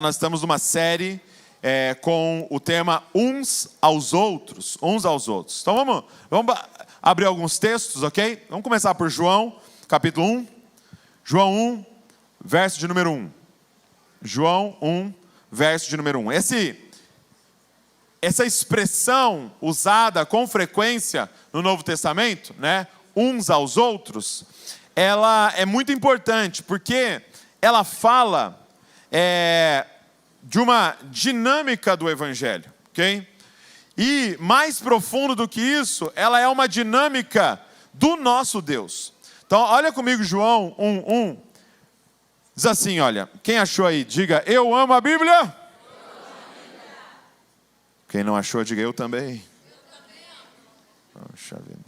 Nós estamos numa série com o tema uns aos outros. Então vamos abrir alguns textos, ok? Vamos começar por João, capítulo 1. João 1, verso de número 1. João 1, verso de número 1. Essa expressão usada com frequência no Novo Testamento, né? Uns aos outros, ela é muito importante, porque ela fala de uma dinâmica do Evangelho, ok? E mais profundo do que isso, ela é uma dinâmica do nosso Deus. Então, olha comigo João 1:1. Diz assim, olha, quem achou aí, diga, eu amo a Bíblia. Quem não achou, diga, eu também. Poxa vida.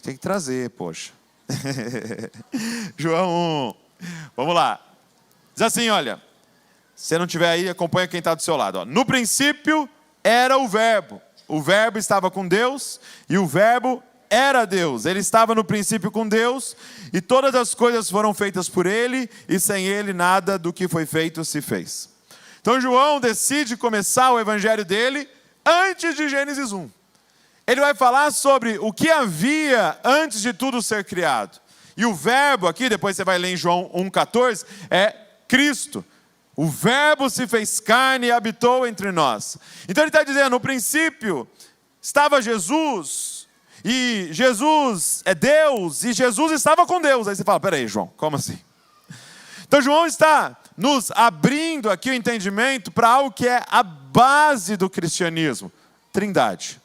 Tem que trazer, poxa. João 1. Vamos lá. Diz assim, olha. Se você não estiver aí, acompanha quem está do seu lado. Ó. No princípio era o Verbo. O Verbo estava com Deus e o Verbo era Deus. Ele estava no princípio com Deus e todas as coisas foram feitas por Ele e sem Ele nada do que foi feito se fez. Então João decide começar o evangelho dele antes de Gênesis 1. Ele vai falar sobre o que havia antes de tudo ser criado. E o Verbo aqui, depois você vai ler em João 1,14, é Cristo. O Verbo se fez carne e habitou entre nós. Então ele está dizendo, no princípio estava Jesus, e Jesus é Deus, e Jesus estava com Deus. Aí você fala, peraí João, como assim? Então João está nos abrindo aqui o entendimento para algo que é a base do cristianismo, Trindade.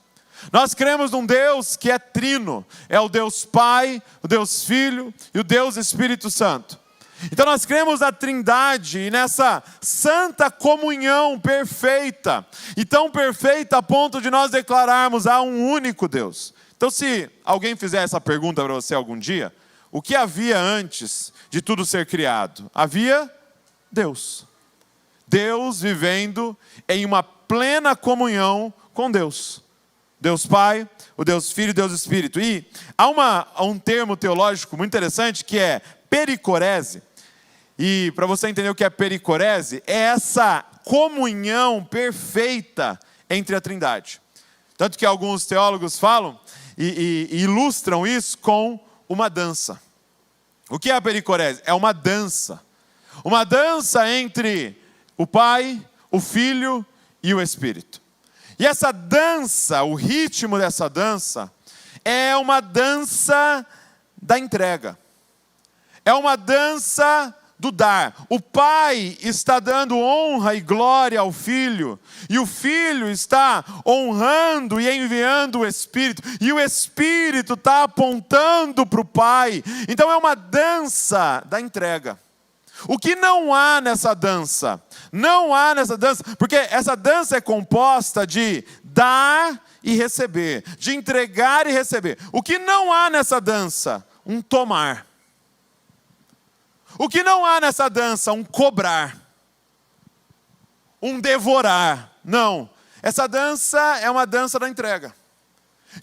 Nós cremos num Deus que é trino, é o Deus Pai, o Deus Filho e o Deus Espírito Santo. Então nós cremos na Trindade e nessa santa comunhão perfeita, e tão perfeita a ponto de nós declararmos há um único Deus. Então se alguém fizer essa pergunta para você algum dia, o que havia antes de tudo ser criado? Havia Deus. Deus vivendo em uma plena comunhão com Deus. Deus Pai, o Deus Filho e Deus Espírito. E há um termo teológico muito interessante que é pericorese. E para você entender o que é pericorese, é essa comunhão perfeita entre a Trindade. Tanto que alguns teólogos falam e ilustram isso com uma dança. O que é a pericorese? É uma dança. Uma dança entre o Pai, o Filho e o Espírito. E essa dança, o ritmo dessa dança, é uma dança da entrega. É uma dança do dar. O Pai está dando honra e glória ao Filho, e o Filho está honrando e enviando o Espírito, e o Espírito está apontando para o Pai. Então é uma dança da entrega. O que não há nessa dança? Não há nessa dança, porque essa dança é composta de dar e receber, de entregar e receber. O que não há nessa dança? Um tomar. O que não há nessa dança? Um cobrar. Um devorar. Não. Essa dança é uma dança da entrega.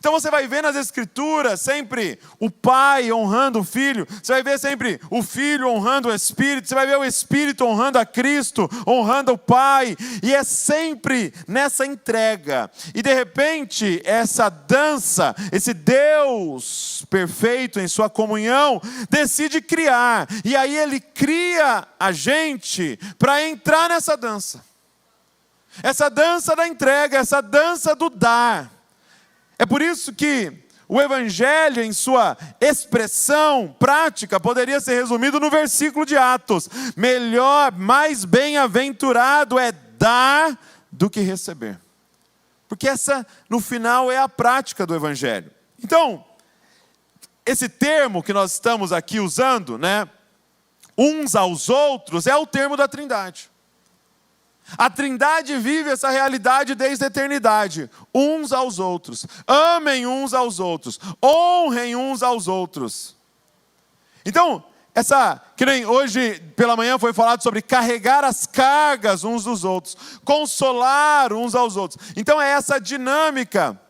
Então você vai ver nas Escrituras sempre o Pai honrando o Filho, você vai ver sempre o Filho honrando o Espírito, você vai ver o Espírito honrando a Cristo, honrando o Pai, e é sempre nessa entrega. E de repente essa dança, esse Deus perfeito em sua comunhão, decide criar, e aí Ele cria a gente para entrar nessa dança. Essa dança da entrega, essa dança do dar. É por isso que o Evangelho, em sua expressão prática, poderia ser resumido no versículo de Atos. Melhor, mais bem-aventurado é dar do que receber. Porque essa, no final, é a prática do Evangelho. Então, esse termo que nós estamos aqui usando, né, uns aos outros, é o termo da Trindade. A Trindade vive essa realidade desde a eternidade, uns aos outros. Amem uns aos outros, honrem uns aos outros. Então, que nem hoje pela manhã foi falado sobre carregar as cargas uns dos outros, consolar uns aos outros. Então é essa dinâmica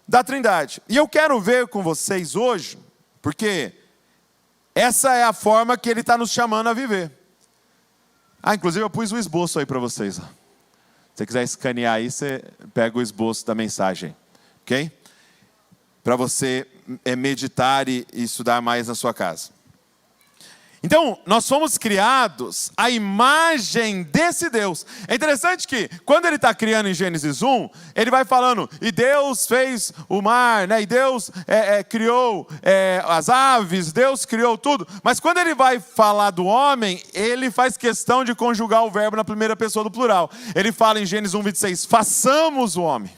da Trindade. E eu quero ver com vocês hoje, porque essa é a forma que Ele está nos chamando a viver. Inclusive eu pus o esboço aí para vocês. Se você quiser escanear aí, você pega o esboço da mensagem. Ok? Para você meditar e estudar mais na sua casa. Então, nós fomos criados à imagem desse Deus. É interessante que, quando ele está criando em Gênesis 1, ele vai falando, e Deus fez o mar, né? E Deus criou as aves, Deus criou tudo. Mas quando ele vai falar do homem, ele faz questão de conjugar o verbo na primeira pessoa do plural. Ele fala em Gênesis 1, 26, façamos o homem.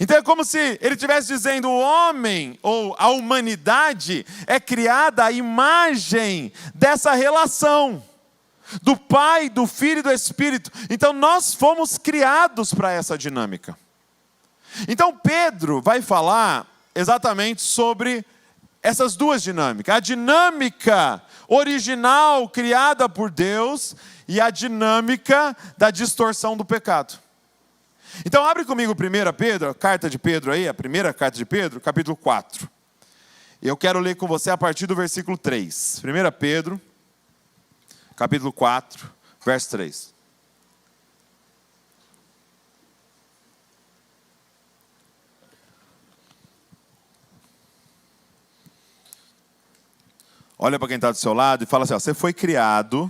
Então é como se ele estivesse dizendo, o homem, ou a humanidade, é criada à imagem dessa relação, do Pai, do Filho e do Espírito. Então nós fomos criados para essa dinâmica. Então Pedro vai falar exatamente sobre essas duas dinâmicas. A dinâmica original criada por Deus e a dinâmica da distorção do pecado. Então abre comigo 1 Pedro, a carta de Pedro aí, a primeira carta de Pedro, capítulo 4. E eu quero ler com você a partir do versículo 3. 1 Pedro, capítulo 4, verso 3. Olha para quem está do seu lado e fala assim, você foi criado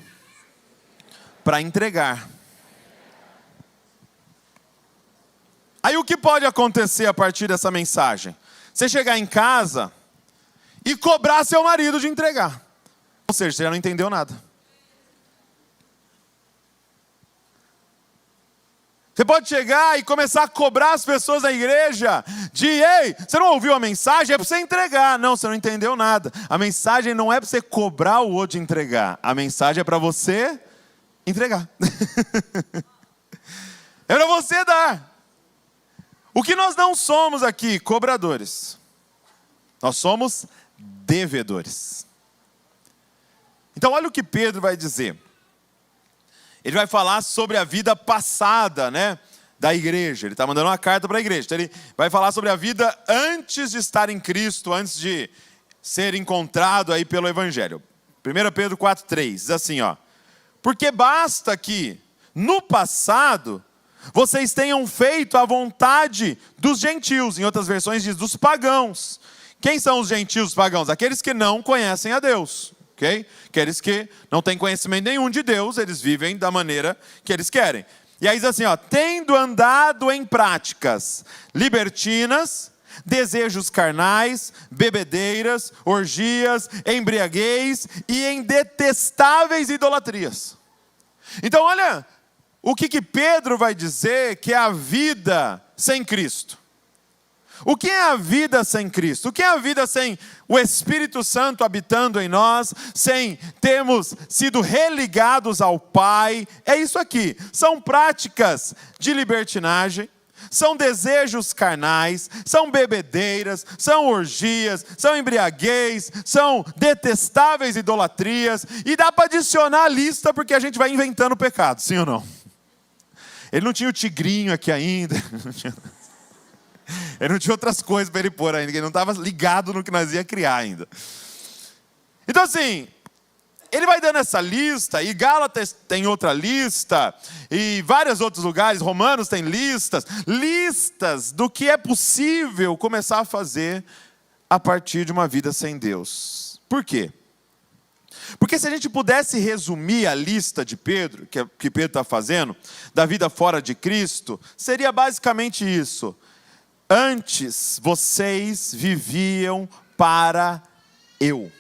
para entregar. Aí o que pode acontecer a partir dessa mensagem? Você chegar em casa e cobrar seu marido de entregar. Ou seja, você já não entendeu nada. Você pode chegar e começar a cobrar as pessoas da igreja de, ei, você não ouviu a mensagem? É para você entregar. Não, você não entendeu nada. A mensagem não é para você cobrar o outro de entregar. A mensagem é para você entregar. É para você dar. O que nós não somos aqui? Cobradores. Nós somos devedores. Então olha o que Pedro vai dizer. Ele vai falar sobre a vida passada, né, da igreja. Ele está mandando uma carta para a igreja. Então ele vai falar sobre a vida antes de estar em Cristo, antes de ser encontrado aí pelo Evangelho. 1 Pedro 4,3 diz assim, ó. Porque basta que, no passado, vocês tenham feito a vontade dos gentios. Em outras versões diz dos pagãos. Quem são os gentios pagãos? Aqueles que não conhecem a Deus. Okay? Aqueles que não têm conhecimento nenhum de Deus, eles vivem da maneira que eles querem. E aí diz assim, ó, tendo andado em práticas libertinas, desejos carnais, bebedeiras, orgias, embriaguez e em detestáveis idolatrias. Então olha o que Pedro vai dizer que é a vida sem Cristo. O que é a vida sem Cristo? O que é a vida sem o Espírito Santo habitando em nós, sem termos sido religados ao Pai? É isso aqui, são práticas de libertinagem, são desejos carnais, são bebedeiras, são orgias, são embriaguez, são detestáveis idolatrias, e dá para adicionar a lista porque a gente vai inventando pecado, sim ou não? Ele não tinha o tigrinho aqui ainda, ele não tinha outras coisas para ele pôr ainda, ele não estava ligado no que nós ia criar ainda. Então assim, ele vai dando essa lista, e Gálatas tem outra lista, e vários outros lugares, Romanos tem listas do que é possível começar a fazer a partir de uma vida sem Deus. Por quê? Porque se a gente pudesse resumir a lista de Pedro, que Pedro está fazendo, da vida fora de Cristo, seria basicamente isso. Antes vocês viviam para eu.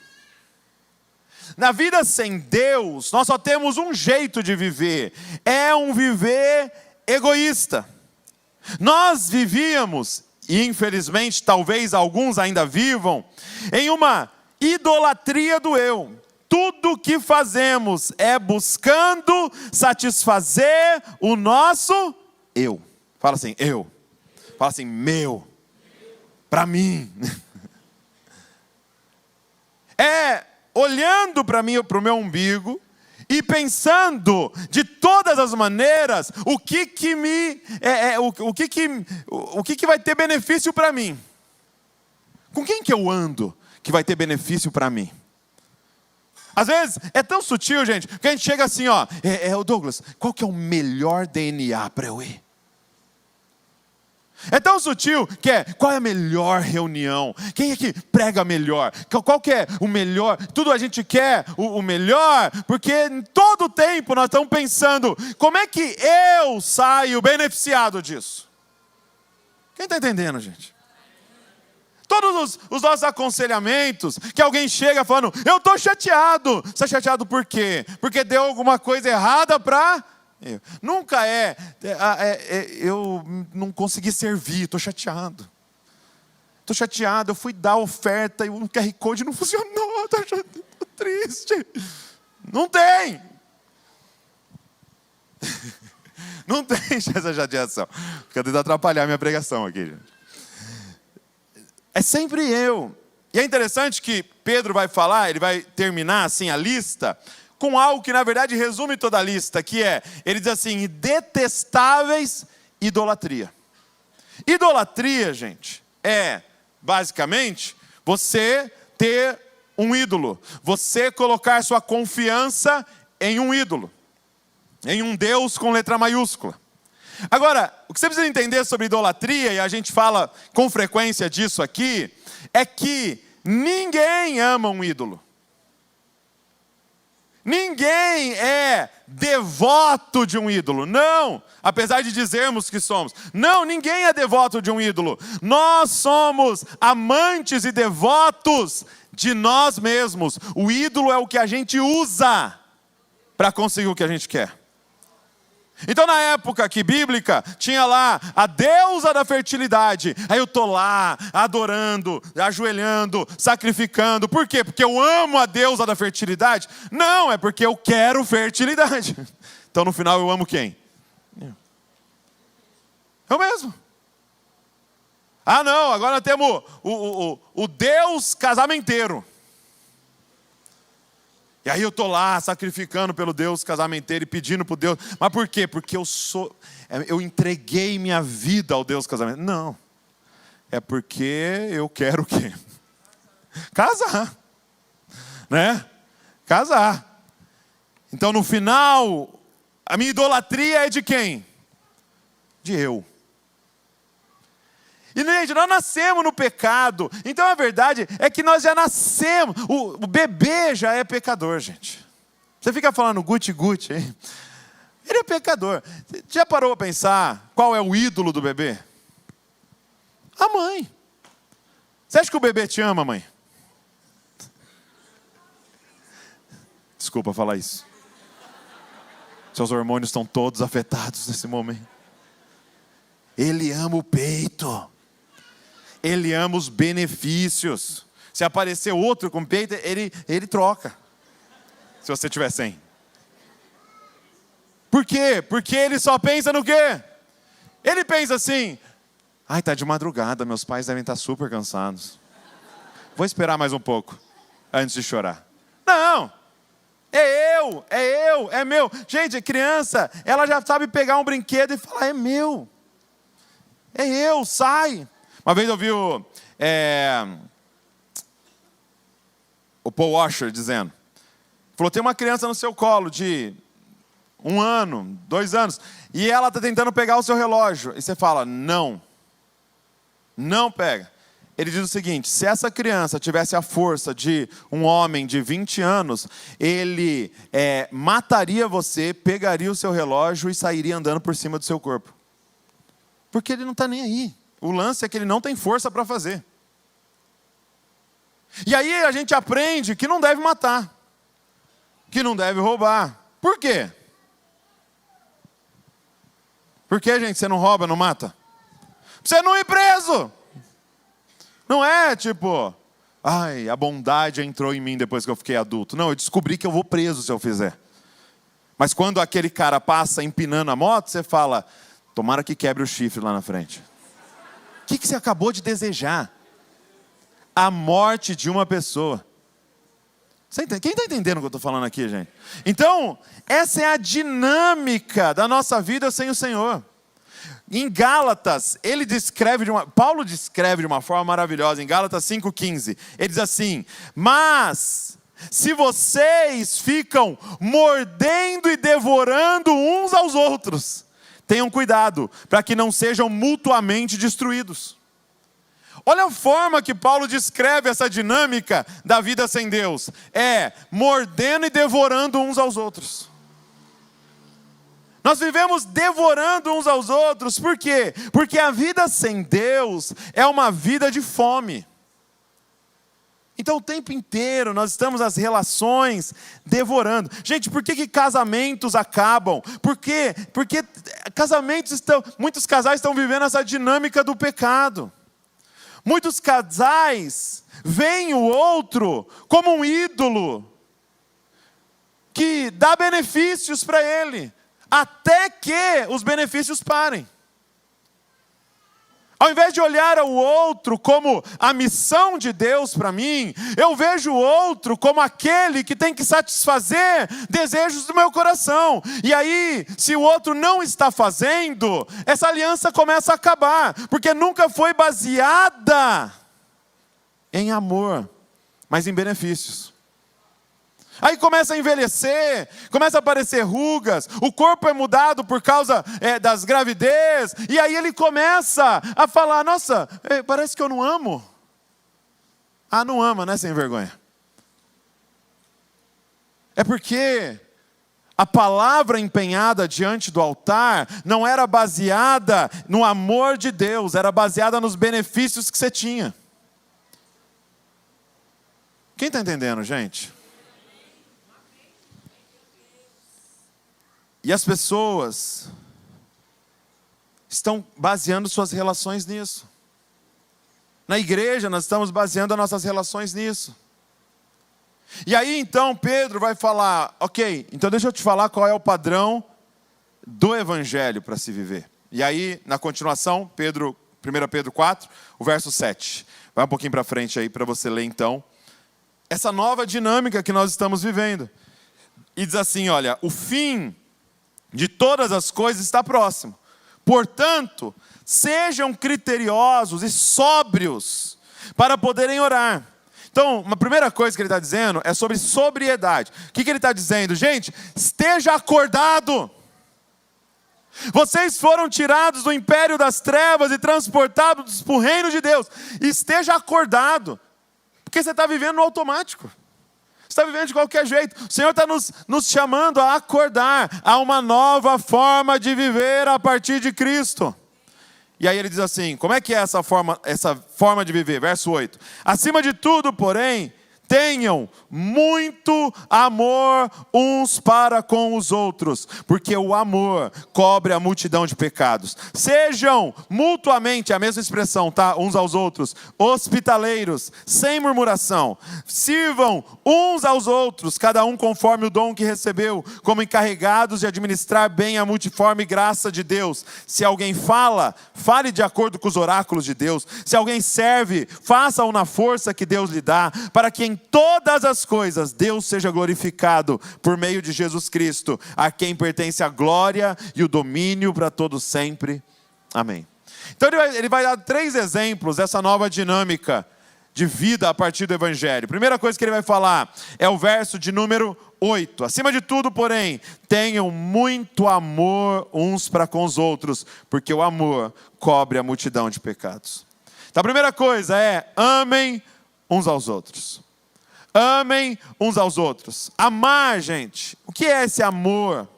Na vida sem Deus, nós só temos um jeito de viver. É um viver egoísta. Nós vivíamos, e infelizmente talvez alguns ainda vivam, em uma idolatria do eu. Tudo que fazemos é buscando satisfazer o nosso eu. Fala assim, eu. Fala assim, meu. Para mim. É olhando para mim, para o meu umbigo, e pensando de todas as maneiras o que vai ter benefício para mim. Com quem que eu ando que vai ter benefício para mim? Às vezes é tão sutil, gente, que a gente chega assim, ó, o Douglas, qual que é o melhor DNA para eu ir? É tão sutil que qual é a melhor reunião? Quem é que prega melhor? Qual que é o melhor? Tudo a gente quer o melhor, porque em todo tempo nós estamos pensando, como é que eu saio beneficiado disso? Quem está entendendo, gente? Todos os nossos aconselhamentos, que alguém chega falando, eu estou chateado. Você está chateado por quê? Porque deu alguma coisa errada para... Nunca eu não consegui servir, estou chateado. Estou chateado, eu fui dar oferta e o QR Code não funcionou, estou triste. Não tem. Não tem essa chateação. Fica tentando atrapalhar a minha pregação aqui, gente. É sempre eu. E é interessante que Pedro vai falar, ele vai terminar assim a lista com algo que na verdade resume toda a lista, que ele diz assim, detestáveis idolatria. Idolatria, gente, é basicamente você ter um ídolo, você colocar sua confiança em um ídolo, em um Deus com letra maiúscula. Agora, o que você precisa entender sobre idolatria, e a gente fala com frequência disso aqui, é que ninguém ama um ídolo. Ninguém é devoto de um ídolo, não, apesar de dizermos que somos. Não, ninguém é devoto de um ídolo. Nós somos amantes e devotos de nós mesmos. O ídolo é o que a gente usa para conseguir o que a gente quer. Então na época aqui bíblica, tinha lá a deusa da fertilidade. Aí eu estou lá, adorando, ajoelhando, sacrificando. Por quê? Porque eu amo a deusa da fertilidade? Não, é porque eu quero fertilidade. Então no final eu amo quem? Eu mesmo. Ah não, agora nós temos o Deus casamenteiro. E aí eu estou lá sacrificando pelo Deus casamenteiro e pedindo para o Deus. Mas por quê? Porque eu entreguei minha vida ao Deus casamenteiro. Não. É porque eu quero o quê? Casar. Né? Casar. Então no final, a minha idolatria é de quem? De eu. E gente, nós nascemos no pecado. Então a verdade é que nós já nascemos. O bebê já é pecador, gente. Você fica falando guti-guti, hein? Ele é pecador. Você já parou para pensar qual é o ídolo do bebê? A mãe. Você acha que o bebê te ama, mãe? Desculpa falar isso. Seus hormônios estão todos afetados nesse momento. Ele ama o peito. Ele ama os benefícios. Se aparecer outro com peito, ele troca. Se você tiver sem. Por quê? Porque ele só pensa no quê? Ele pensa assim, ai, tá de madrugada, meus pais devem estar super cansados. Vou esperar mais um pouco, antes de chorar. Não! É meu. Gente, a criança, ela já sabe pegar um brinquedo e falar, é meu. É eu, sai. Uma vez eu vi o Paul Washer dizendo, falou, tem uma criança no seu colo de 1 ano, 2 anos, e ela está tentando pegar o seu relógio. E você fala, não pega. Ele diz o seguinte, se essa criança tivesse a força de um homem de 20 anos, ele mataria você, pegaria o seu relógio e sairia andando por cima do seu corpo. Porque ele não está nem aí. O lance é que ele não tem força para fazer. E aí a gente aprende que não deve matar. Que não deve roubar. Por quê? Por que, gente, você não rouba, não mata? Pra você não ir preso. Não é tipo, ai, a bondade entrou em mim depois que eu fiquei adulto. Não, eu descobri que eu vou preso se eu fizer. Mas quando aquele cara passa empinando a moto, você fala, tomara que quebre o chifre lá na frente. O que você acabou de desejar? A morte de uma pessoa. Quem está entendendo o que eu estou falando aqui, gente? Então, essa é a dinâmica da nossa vida sem o Senhor. Em Gálatas, Paulo descreve de uma forma maravilhosa, em Gálatas 5,15. Ele diz assim, mas se vocês ficam mordendo e devorando uns aos outros, tenham cuidado para que não sejam mutuamente destruídos. Olha a forma que Paulo descreve essa dinâmica da vida sem Deus. É mordendo e devorando uns aos outros. Nós vivemos devorando uns aos outros, por quê? Porque a vida sem Deus é uma vida de fome. Então o tempo inteiro nós estamos as relações devorando. Gente, por que casamentos acabam? Por quê? Porque muitos casais estão vivendo essa dinâmica do pecado. Muitos casais veem o outro como um ídolo que dá benefícios para ele, até que os benefícios parem. Ao invés de olhar ao outro como a missão de Deus para mim, eu vejo o outro como aquele que tem que satisfazer desejos do meu coração. E aí, se o outro não está fazendo, essa aliança começa a acabar, porque nunca foi baseada em amor, mas em benefícios. Aí começa a envelhecer, começa a aparecer rugas, o corpo é mudado por causa das gravidez, e aí ele começa a falar, nossa, parece que eu não amo. Ah, não ama, né, sem vergonha? É porque a palavra empenhada diante do altar não era baseada no amor de Deus, era baseada nos benefícios que você tinha. Quem está entendendo, gente? E as pessoas estão baseando suas relações nisso. Na igreja nós estamos baseando as nossas relações nisso. E aí então Pedro vai falar, ok, então deixa eu te falar qual é o padrão do evangelho para se viver. E aí na continuação, 1 Pedro 4, o verso 7. Vai um pouquinho para frente aí para você ler então. Essa nova dinâmica que nós estamos vivendo. E diz assim, olha, o fim de todas as coisas está próximo. Portanto, sejam criteriosos e sóbrios para poderem orar. Então, uma primeira coisa que ele está dizendo é sobre sobriedade. O que ele está dizendo? Gente, esteja acordado. Vocês foram tirados do império das trevas e transportados para o reino de Deus. Esteja acordado. Porque você está vivendo no automático. Você está vivendo de qualquer jeito. O Senhor está nos chamando a acordar a uma nova forma de viver a partir de Cristo. E aí ele diz assim, como é que é essa forma de viver? Verso 8. Acima de tudo, porém, tenham muito amor uns para com os outros, porque o amor cobre a multidão de pecados. Sejam mutuamente, a mesma expressão, tá? Uns aos outros, hospitaleiros, sem murmuração. Sirvam uns aos outros, cada um conforme o dom que recebeu, como encarregados de administrar bem a multiforme graça de Deus. Se alguém fala, fale de acordo com os oráculos de Deus. Se alguém serve, faça-o na força que Deus lhe dá, para que em todas as coisas Deus seja glorificado por meio de Jesus Cristo, a quem pertence a glória e o domínio para todos sempre. Amém. Então ele vai dar 3 exemplos dessa nova dinâmica de vida a partir do Evangelho. Primeira coisa que ele vai falar é o verso de número 8. Acima de tudo, porém, tenham muito amor uns para com os outros, porque o amor cobre a multidão de pecados. Então a primeira coisa é, amem uns aos outros. Amem uns aos outros. Amar, gente. O que é esse amor?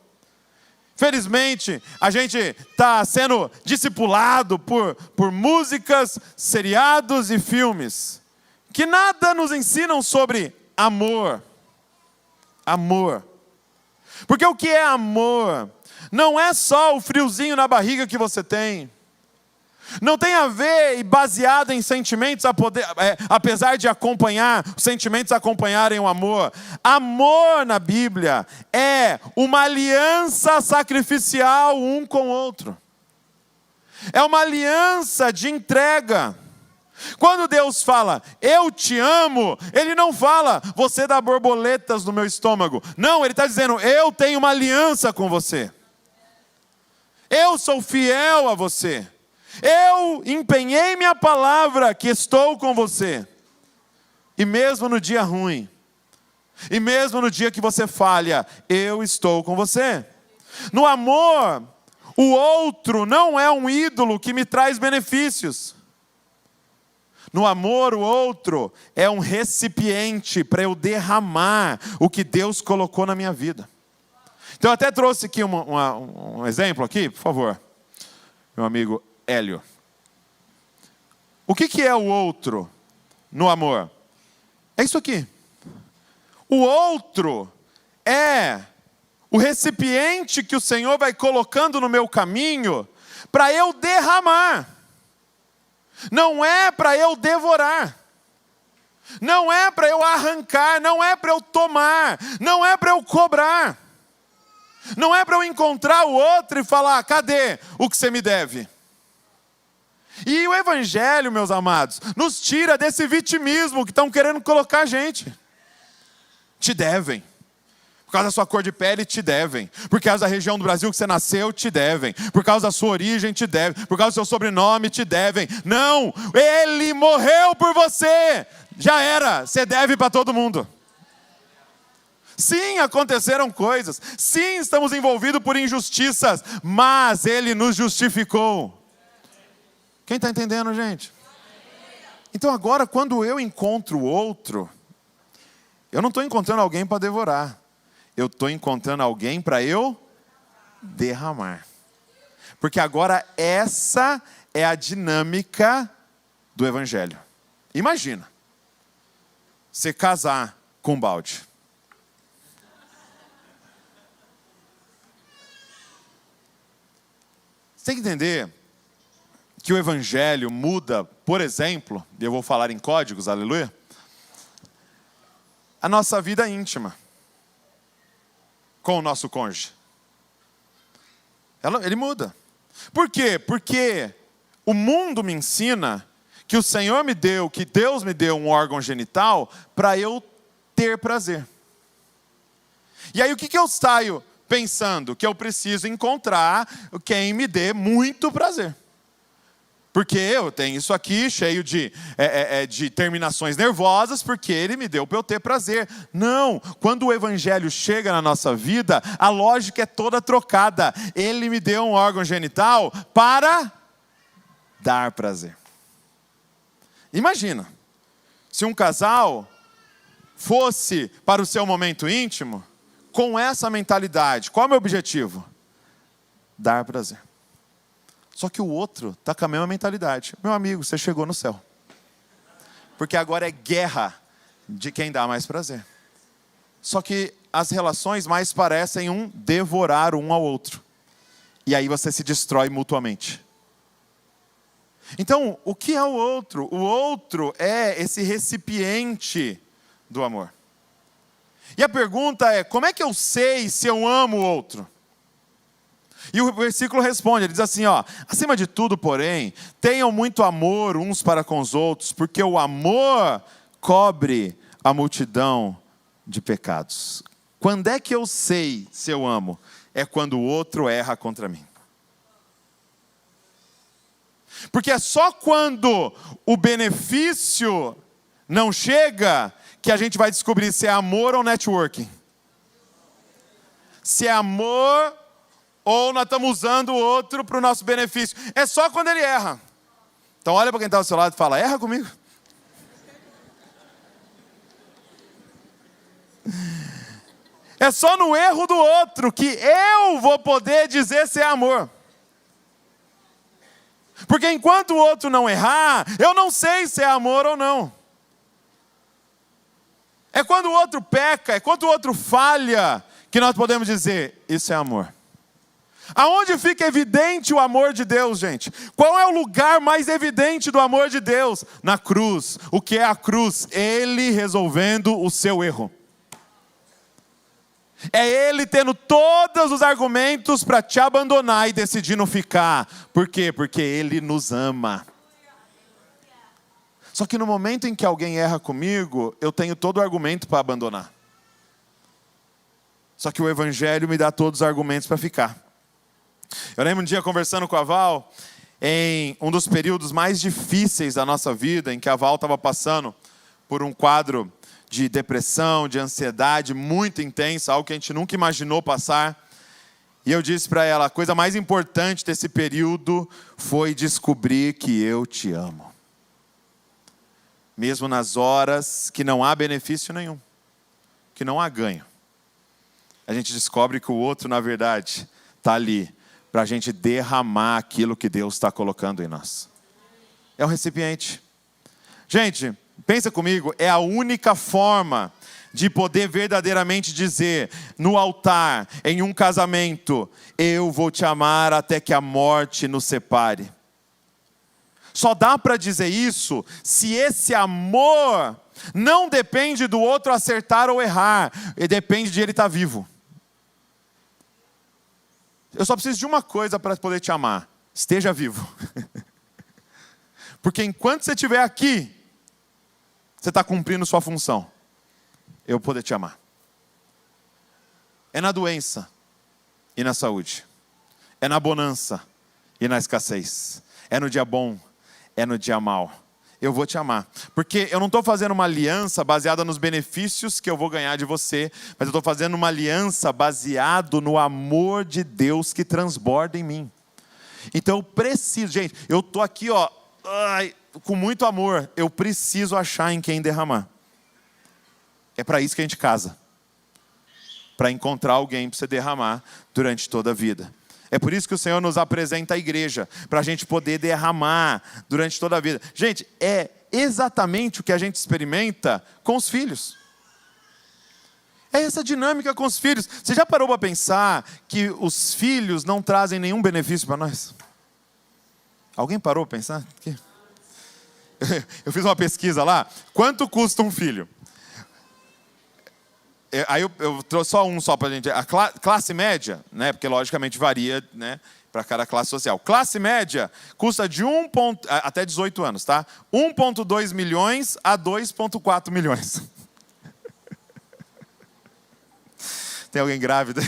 Felizmente, a gente está sendo discipulado por músicas, seriados e filmes que nada nos ensinam sobre amor. Amor. Porque o que é amor? Não é só o friozinho na barriga que você tem. Não tem a ver e baseado em sentimentos, apesar de os sentimentos acompanharem o amor. Amor na Bíblia é uma aliança sacrificial um com o outro. É uma aliança de entrega. Quando Deus fala, eu te amo, Ele não fala, você dá borboletas no meu estômago. Não, Ele está dizendo, eu tenho uma aliança com você. Eu sou fiel a você. Eu empenhei minha palavra que estou com você. E mesmo no dia ruim, E mesmo no dia que você falha, eu estou com você. No amor, o outro não é um ídolo que me traz benefícios. No amor, o outro é um recipiente para eu derramar o que Deus colocou na minha vida. Então eu até trouxe aqui um exemplo aqui, por favor. Meu amigo Hélio. O que é o outro no amor? É isso aqui. O outro é o recipiente que o Senhor vai colocando no meu caminho para eu derramar. Não é para eu devorar. Não é para eu arrancar, não é para eu tomar, não é para eu cobrar. Não é para eu encontrar o outro e falar, cadê o que você me deve? E o Evangelho, meus amados, nos tira desse vitimismo que estão querendo colocar a gente. Te devem. Por causa da sua cor de pele, te devem. Por causa da região do Brasil que você nasceu, te devem. Por causa da sua origem, te devem. Por causa do seu sobrenome, te devem. Não, Ele morreu por você. Já era, você deve para todo mundo. Sim, aconteceram coisas. Sim, estamos envolvidos por injustiças. Mas Ele nos justificou. Quem está entendendo, gente? Então agora, quando eu encontro o outro, eu não estou encontrando alguém para devorar. Eu estou encontrando alguém para eu derramar. Porque agora essa é a dinâmica do Evangelho. Imagina, você casar com um balde. Você tem que entender que o Evangelho muda, por exemplo, e eu vou falar em códigos, aleluia, a nossa vida íntima com o nosso cônjuge. Ele muda. Por quê? Porque o mundo me ensina que o Senhor me deu, que Deus me deu um órgão genital para eu ter prazer. E aí o que eu saio pensando? Que eu preciso encontrar quem me dê muito prazer. Porque eu tenho isso aqui cheio de terminações nervosas, porque Ele me deu para eu ter prazer. Não, quando o Evangelho chega na nossa vida, a lógica é toda trocada. Ele me deu um órgão genital para dar prazer. Imagina, se um casal fosse para o seu momento íntimo, com essa mentalidade, qual é o meu objetivo? Dar prazer. Só que o outro está com a mesma mentalidade. Meu amigo, você chegou no céu. Porque agora é guerra de quem dá mais prazer. Só que as relações mais parecem um devorar um ao outro. E aí você se destrói mutuamente. Então, o que é o outro? O outro é esse recipiente do amor. E a pergunta é, como é que eu sei se eu amo o outro? E o versículo responde, ele diz assim, acima de tudo, porém, tenham muito amor uns para com os outros, porque o amor cobre a multidão de pecados. Quando é que eu sei se eu amo? É quando o outro erra contra mim. Porque é só quando o benefício não chega que a gente vai descobrir se é amor ou networking. Se é amor ou nós estamos usando o outro para o nosso benefício. É só quando ele erra. Então olha para quem está ao seu lado e fala, erra comigo. É só no erro do outro que eu vou poder dizer se é amor. Porque enquanto o outro não errar, eu não sei se é amor ou não. É quando o outro peca, é quando o outro falha, que nós podemos dizer, isso é amor. Aonde fica evidente o amor de Deus, gente? Qual é o lugar mais evidente do amor de Deus? Na cruz. O que é a cruz? Ele resolvendo o seu erro. É Ele tendo todos os argumentos para te abandonar e decidir não ficar. Por quê? Porque Ele nos ama. Só que no momento em que alguém erra comigo, eu tenho todo o argumento para abandonar. Só que o Evangelho me dá todos os argumentos para ficar. Eu lembro um dia conversando com a Val, em um dos períodos mais difíceis da nossa vida, em que a Val estava passando por um quadro de depressão, de ansiedade muito intensa, algo que a gente nunca imaginou passar. E eu disse para ela, a coisa mais importante desse período foi descobrir que eu te amo. Mesmo nas horas que não há benefício nenhum, que não há ganho. A gente descobre que o outro, na verdade, está ali para a gente derramar aquilo que Deus está colocando em nós. É um recipiente. Gente, pensa comigo, é a única forma de poder verdadeiramente dizer no altar, em um casamento, eu vou te amar até que a morte nos separe. Só dá para dizer isso se esse amor não depende do outro acertar ou errar, e depende de ele estar vivo. Eu só preciso de uma coisa para poder te amar: esteja vivo. Porque enquanto você estiver aqui, você está cumprindo sua função. Eu poder te amar. É na doença e na saúde. É na bonança e na escassez. É no dia bom, é no dia mau. Eu vou te amar. Porque eu não estou fazendo uma aliança baseada nos benefícios que eu vou ganhar de você, mas eu estou fazendo uma aliança baseada no amor de Deus que transborda em mim. Então eu preciso, gente, eu estou aqui, com muito amor, eu preciso achar em quem derramar. É para isso que a gente casa. Para encontrar alguém para você derramar durante toda a vida. É por isso que o Senhor nos apresenta a igreja, para a gente poder derramar durante toda a vida. Gente, é exatamente o que a gente experimenta com os filhos. É essa dinâmica com os filhos. Você já parou para pensar que os filhos não trazem nenhum benefício para nós? Alguém parou para pensar? Eu fiz uma pesquisa lá. Quanto custa um filho? Aí eu trouxe só para a gente. A classe média, né, porque logicamente varia, né, para cada classe social. Classe média custa de até 18 anos, tá? 1,2 milhões a 2,4 milhões. Tem alguém grávida?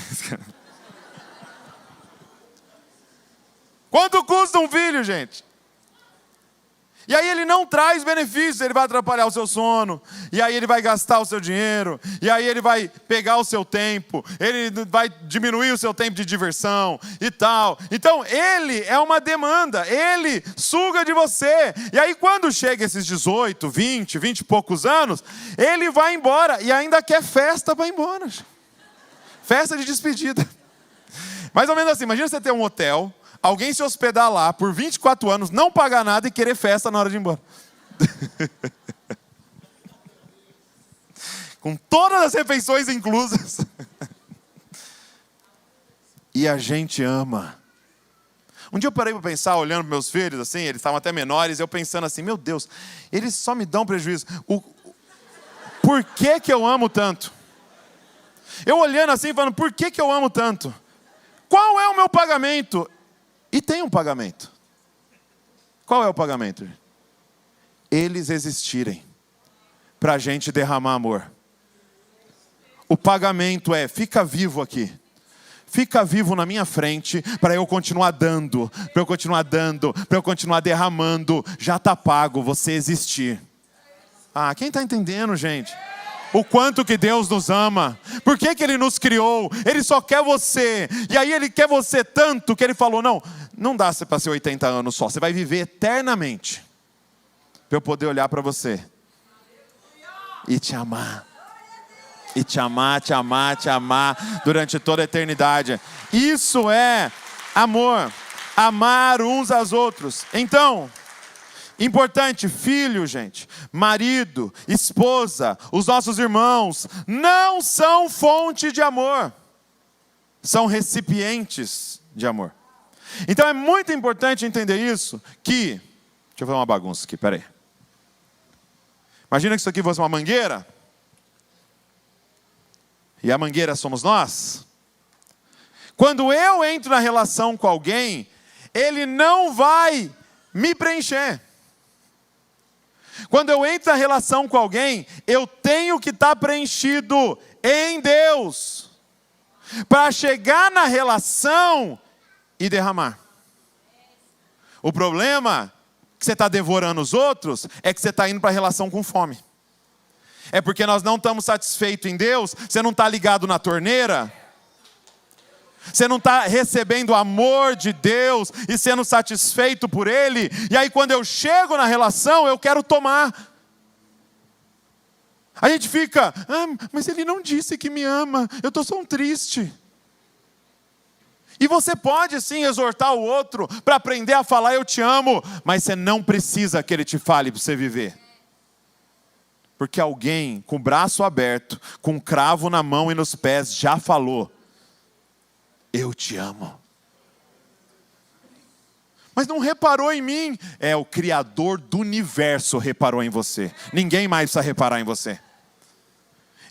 Quanto custa um filho, gente? E aí ele não traz benefícios, ele vai atrapalhar o seu sono, e aí ele vai gastar o seu dinheiro, e aí ele vai pegar o seu tempo, ele vai diminuir o seu tempo de diversão e tal. Então ele é uma demanda, ele suga de você. E aí quando chega esses 18, 20 e poucos anos, ele vai embora e ainda quer festa para ir embora. Festa de despedida. Mais ou menos assim, imagina você ter um hotel, alguém se hospedar lá por 24 anos, não pagar nada e querer festa na hora de ir embora. Com todas as refeições inclusas. E a gente ama. Um dia eu parei para pensar, olhando para meus filhos, assim, eles estavam até menores, eu pensando assim, meu Deus, eles só me dão prejuízo. Por que eu amo tanto? Eu olhando assim, falando, por que eu amo tanto? Qual é o meu pagamento? E tem um pagamento. Qual é o pagamento? Eles existirem para a gente derramar amor. O pagamento é, fica vivo aqui. Fica vivo na minha frente para eu continuar dando, para eu continuar dando, para eu continuar derramando. Já está pago, você existir. Ah, quem está entendendo, gente? O quanto que Deus nos ama. Por que Ele nos criou? Ele só quer você. E aí Ele quer você tanto que Ele falou, não dá para ser 80 anos só. Você vai viver eternamente. Para eu poder olhar para você. E te amar. E te amar, te amar, te amar. Durante toda a eternidade. Isso é amor. Amar uns aos outros. Então, importante, filho, gente, marido, esposa, os nossos irmãos, não são fonte de amor. São recipientes de amor. Então é muito importante entender isso, que... Deixa eu fazer uma bagunça aqui, peraí. Imagina que isso aqui fosse uma mangueira. E a mangueira somos nós. Quando eu entro na relação com alguém, ele não vai me preencher. Quando eu entro na relação com alguém, eu tenho que estar preenchido em Deus. Para chegar na relação e derramar. O problema que você está devorando os outros é que você está indo para a relação com fome. É porque nós não estamos satisfeitos em Deus. Você não está ligado na torneira? Você não está recebendo o amor de Deus e sendo satisfeito por Ele? E aí quando eu chego na relação, eu quero tomar. A gente fica, mas Ele não disse que me ama, eu estou só triste. E você pode sim exortar o outro para aprender a falar eu te amo, mas você não precisa que ele te fale para você viver. Porque alguém com o braço aberto, com um cravo na mão e nos pés, já falou, eu te amo. Mas não reparou em mim. O Criador do universo reparou em você. Ninguém mais precisa reparar em você.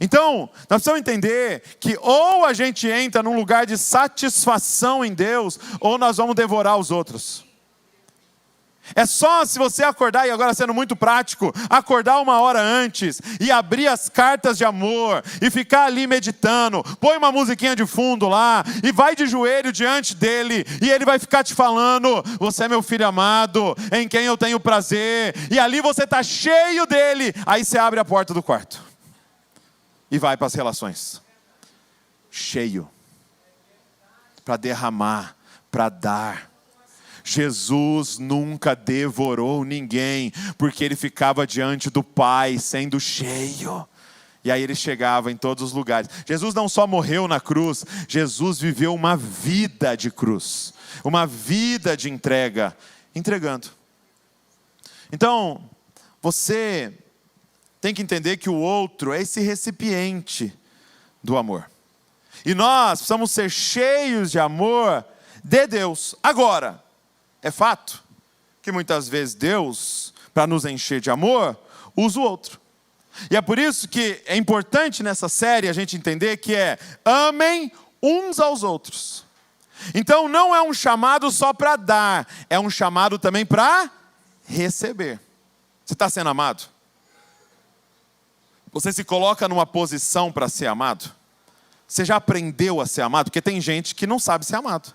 Então, nós precisamos entender que ou a gente entra num lugar de satisfação em Deus, ou nós vamos devorar os outros. É só se você acordar, e agora sendo muito prático, acordar 1 hora antes, e abrir as cartas de amor, e ficar ali meditando, põe uma musiquinha de fundo lá, e vai de joelho diante dele, e ele vai ficar te falando, você é meu filho amado, em quem eu tenho prazer, e ali você está cheio dele, aí você abre a porta do quarto. E vai para as relações. Cheio. Para derramar, para dar. Jesus nunca devorou ninguém, porque ele ficava diante do Pai, sendo cheio. E aí ele chegava em todos os lugares. Jesus não só morreu na cruz, Jesus viveu uma vida de cruz. Uma vida de entrega. Entregando. Então, você tem que entender que o outro é esse recipiente do amor. E nós precisamos ser cheios de amor de Deus. Agora, é fato que muitas vezes Deus, para nos encher de amor, usa o outro. E é por isso que é importante nessa série a gente entender que amem uns aos outros. Então não é um chamado só para dar, é um chamado também para receber. Você está sendo amado? Você se coloca numa posição para ser amado? Você já aprendeu a ser amado? Porque tem gente que não sabe ser amado.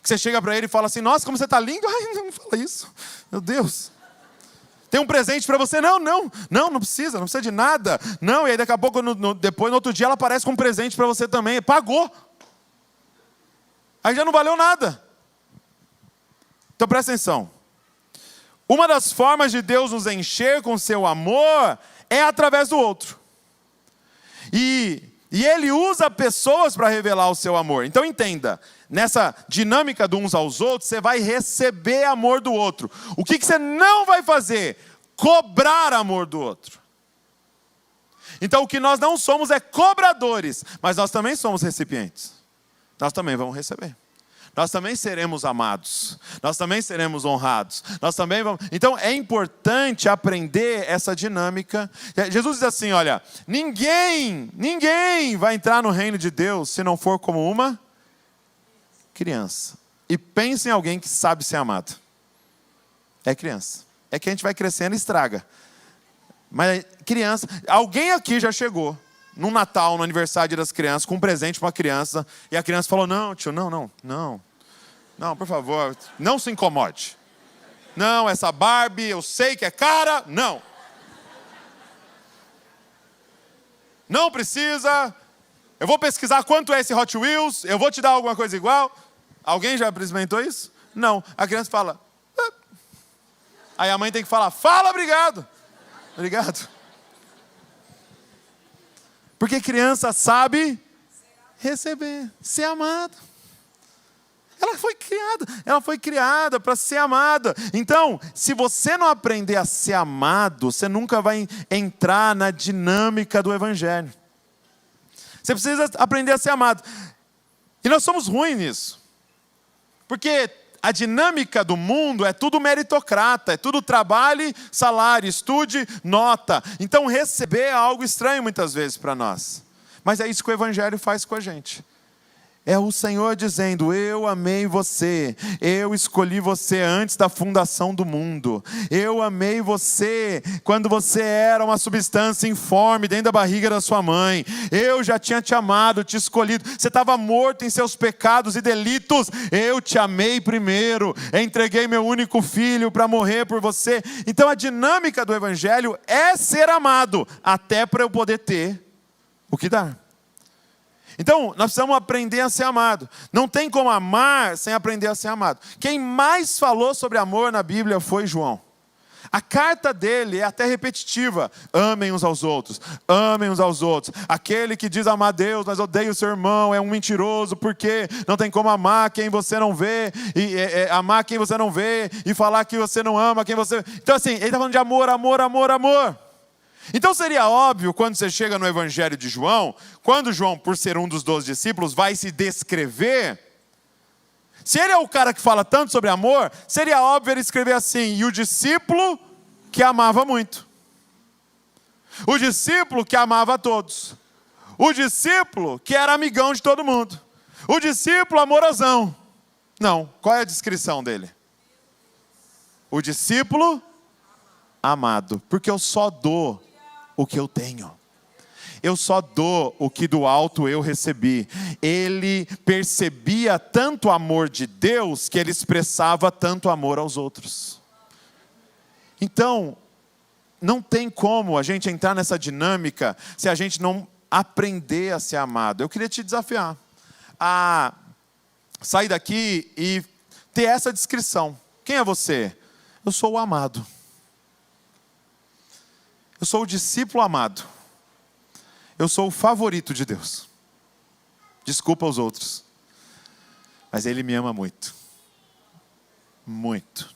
Que você chega para ele e fala assim, nossa, como você está lindo. Ai, não fala isso. Meu Deus. Tem um presente para você? Não precisa de nada. Não, e aí daqui a pouco, depois no outro dia, ela aparece com um presente para você também. Pagou. Aí já não valeu nada. Então presta atenção. Uma das formas de Deus nos encher com seu amor é através do outro. E Ele usa pessoas para revelar o seu amor. Então entenda, nessa dinâmica de uns aos outros, você vai receber amor do outro. O que você não vai fazer? Cobrar amor do outro. Então o que nós não somos é cobradores, mas nós também somos recipientes. Nós também vamos receber. Nós também seremos amados. Nós também seremos honrados. Nós também vamos... Então é importante aprender essa dinâmica. Jesus diz assim, olha, ninguém vai entrar no reino de Deus se não for como uma criança. E pense em alguém que sabe ser amado. É criança. É que a gente vai crescendo e estraga. Mas criança... Alguém aqui já chegou no Natal, no aniversário das crianças, com um presente para uma criança, e a criança falou, não, tio, não, por favor, não se incomode. Não, essa Barbie, eu sei que é cara, não. Não precisa, eu vou pesquisar quanto é esse Hot Wheels, eu vou te dar alguma coisa igual. Alguém já experimentou isso? Não, a criança fala, ah. Aí a mãe tem que falar, fala obrigado. Obrigado. Porque criança sabe receber, ser amado. Ela foi criada para ser amada. Então, se você não aprender a ser amado, você nunca vai entrar na dinâmica do Evangelho. Você precisa aprender a ser amado. E nós somos ruins nisso. Porque a dinâmica do mundo é tudo meritocrata, é tudo trabalhe, salário, estude, nota. Então receber é algo estranho muitas vezes para nós. Mas é isso que o Evangelho faz com a gente. É o Senhor dizendo: eu amei você, eu escolhi você antes da fundação do mundo, eu amei você quando você era uma substância informe dentro da barriga da sua mãe, eu já tinha te amado, te escolhido, você estava morto em seus pecados e delitos, eu te amei primeiro, entreguei meu único filho para morrer por você. Então a dinâmica do Evangelho é ser amado, até para eu poder ter o que dar. Então, nós precisamos aprender a ser amado. Não tem como amar sem aprender a ser amado. Quem mais falou sobre amor na Bíblia foi João. A carta dele é até repetitiva. Amem uns aos outros, amem uns aos outros. Aquele que diz amar a Deus, mas odeia o seu irmão, é um mentiroso, porque não tem como amar quem você não vê, e amar quem você não vê, e falar que você não ama quem você... Então assim, ele está falando de amor, amor, amor, amor. Então seria óbvio, quando você chega no Evangelho de João, quando João, por ser um dos 12 discípulos, vai se descrever, se ele é o cara que fala tanto sobre amor, seria óbvio ele escrever assim: e o discípulo que amava muito, o discípulo que amava a todos, o discípulo que era amigão de todo mundo, o discípulo amorosão. Não, qual é a descrição dele? O discípulo amado, porque eu só dou o que eu tenho. Eu só dou o que do alto eu recebi. Ele percebia tanto amor de Deus que ele expressava tanto amor aos outros. Então, não tem como a gente entrar nessa dinâmica se a gente não aprender a ser amado. Eu queria te desafiar a sair daqui e ter essa descrição. Quem é você? Eu sou o amado. Eu sou o discípulo amado. Eu sou o favorito de Deus. Desculpa os outros, mas Ele me ama muito. Muito.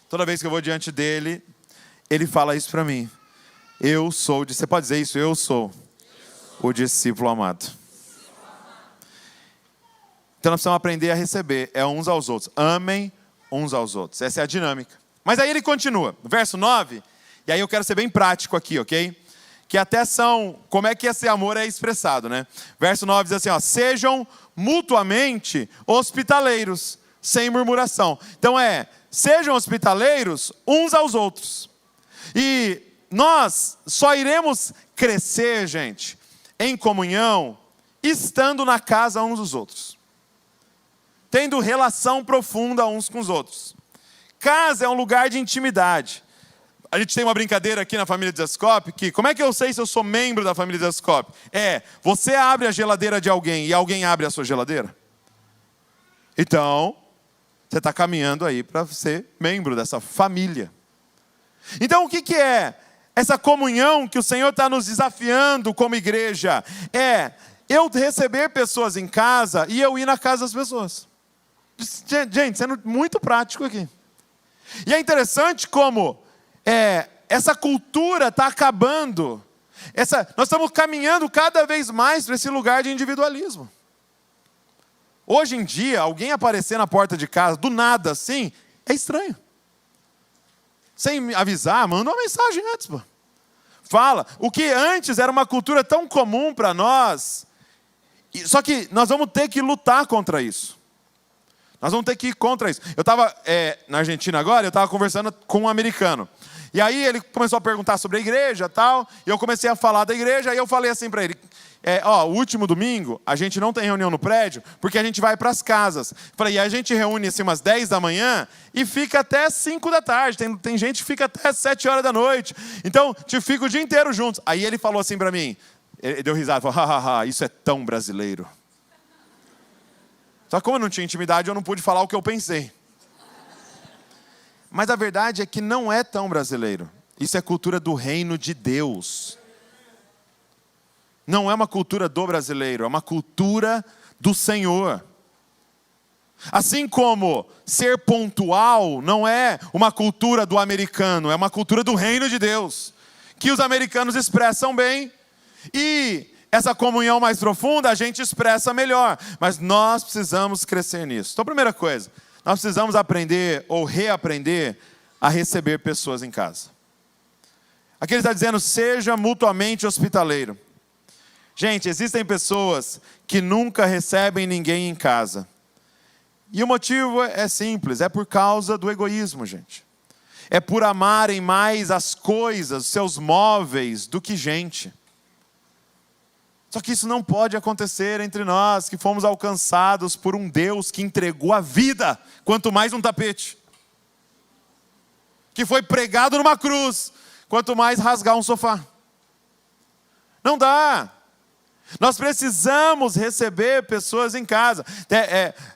Toda vez que eu vou diante dEle, Ele fala isso para mim. Eu sou, você pode dizer isso? Eu sou o discípulo amado. Então nós precisamos aprender a receber, uns aos outros. Amem uns aos outros. Essa é a dinâmica. Mas aí ele continua, verso 9... E aí eu quero ser bem prático aqui, ok? Que até são, como é que esse amor é expressado, né? Verso 9 diz assim, ó: sejam mutuamente hospitaleiros, sem murmuração. Então sejam hospitaleiros uns aos outros. E nós só iremos crescer, gente, em comunhão, estando na casa uns dos outros. Tendo relação profunda uns com os outros. Casa é um lugar de intimidade. A gente tem uma brincadeira aqui na família Desascope, que como é que eu sei se eu sou membro da família Desascope? Você abre a geladeira de alguém e alguém abre a sua geladeira? Então, você está caminhando aí para ser membro dessa família. Então, o que é essa comunhão que o Senhor está nos desafiando como igreja? Eu receber pessoas em casa e eu ir na casa das pessoas. Gente, sendo muito prático aqui. E é interessante como... essa cultura está acabando. Nós estamos caminhando cada vez mais para esse lugar de individualismo. Hoje em dia, alguém aparecer na porta de casa, do nada assim, é estranho. Sem avisar, manda uma mensagem antes. Pô. Fala. O que antes era uma cultura tão comum para nós, só que nós vamos ter que lutar contra isso. Nós vamos ter que ir contra isso. Eu estava na Argentina agora, eu estava conversando com um americano. E aí ele começou a perguntar sobre a igreja e tal, e eu comecei a falar da igreja, e eu falei assim para ele, o último domingo, a gente não tem reunião no prédio, porque a gente vai para as casas. Falei, a gente reúne assim umas 10 da manhã, e fica até 5 da tarde, tem gente que fica até 7 horas da noite, então te fica o dia inteiro juntos. Aí ele falou assim para mim, ele deu risada, falou, hahaha, isso é tão brasileiro. Só que como eu não tinha intimidade, eu não pude falar o que eu pensei. Mas a verdade é que não é tão brasileiro. Isso é cultura do reino de Deus. Não é uma cultura do brasileiro, é uma cultura do Senhor. Assim como ser pontual não é uma cultura do americano, é uma cultura do reino de Deus, que os americanos expressam bem. E essa comunhão mais profunda a gente expressa melhor. Mas nós precisamos crescer nisso. Então, primeira coisa, nós precisamos aprender ou reaprender a receber pessoas em casa. Aqui ele está dizendo, seja mutuamente hospitaleiro. Gente, existem pessoas que nunca recebem ninguém em casa. E o motivo é simples, é por causa do egoísmo, gente. É por amarem mais as coisas, seus móveis, do que gente. Só que isso não pode acontecer entre nós, que fomos alcançados por um Deus que entregou a vida, quanto mais um tapete. Que foi pregado numa cruz, quanto mais rasgar um sofá. Não dá. Nós precisamos receber pessoas em casa.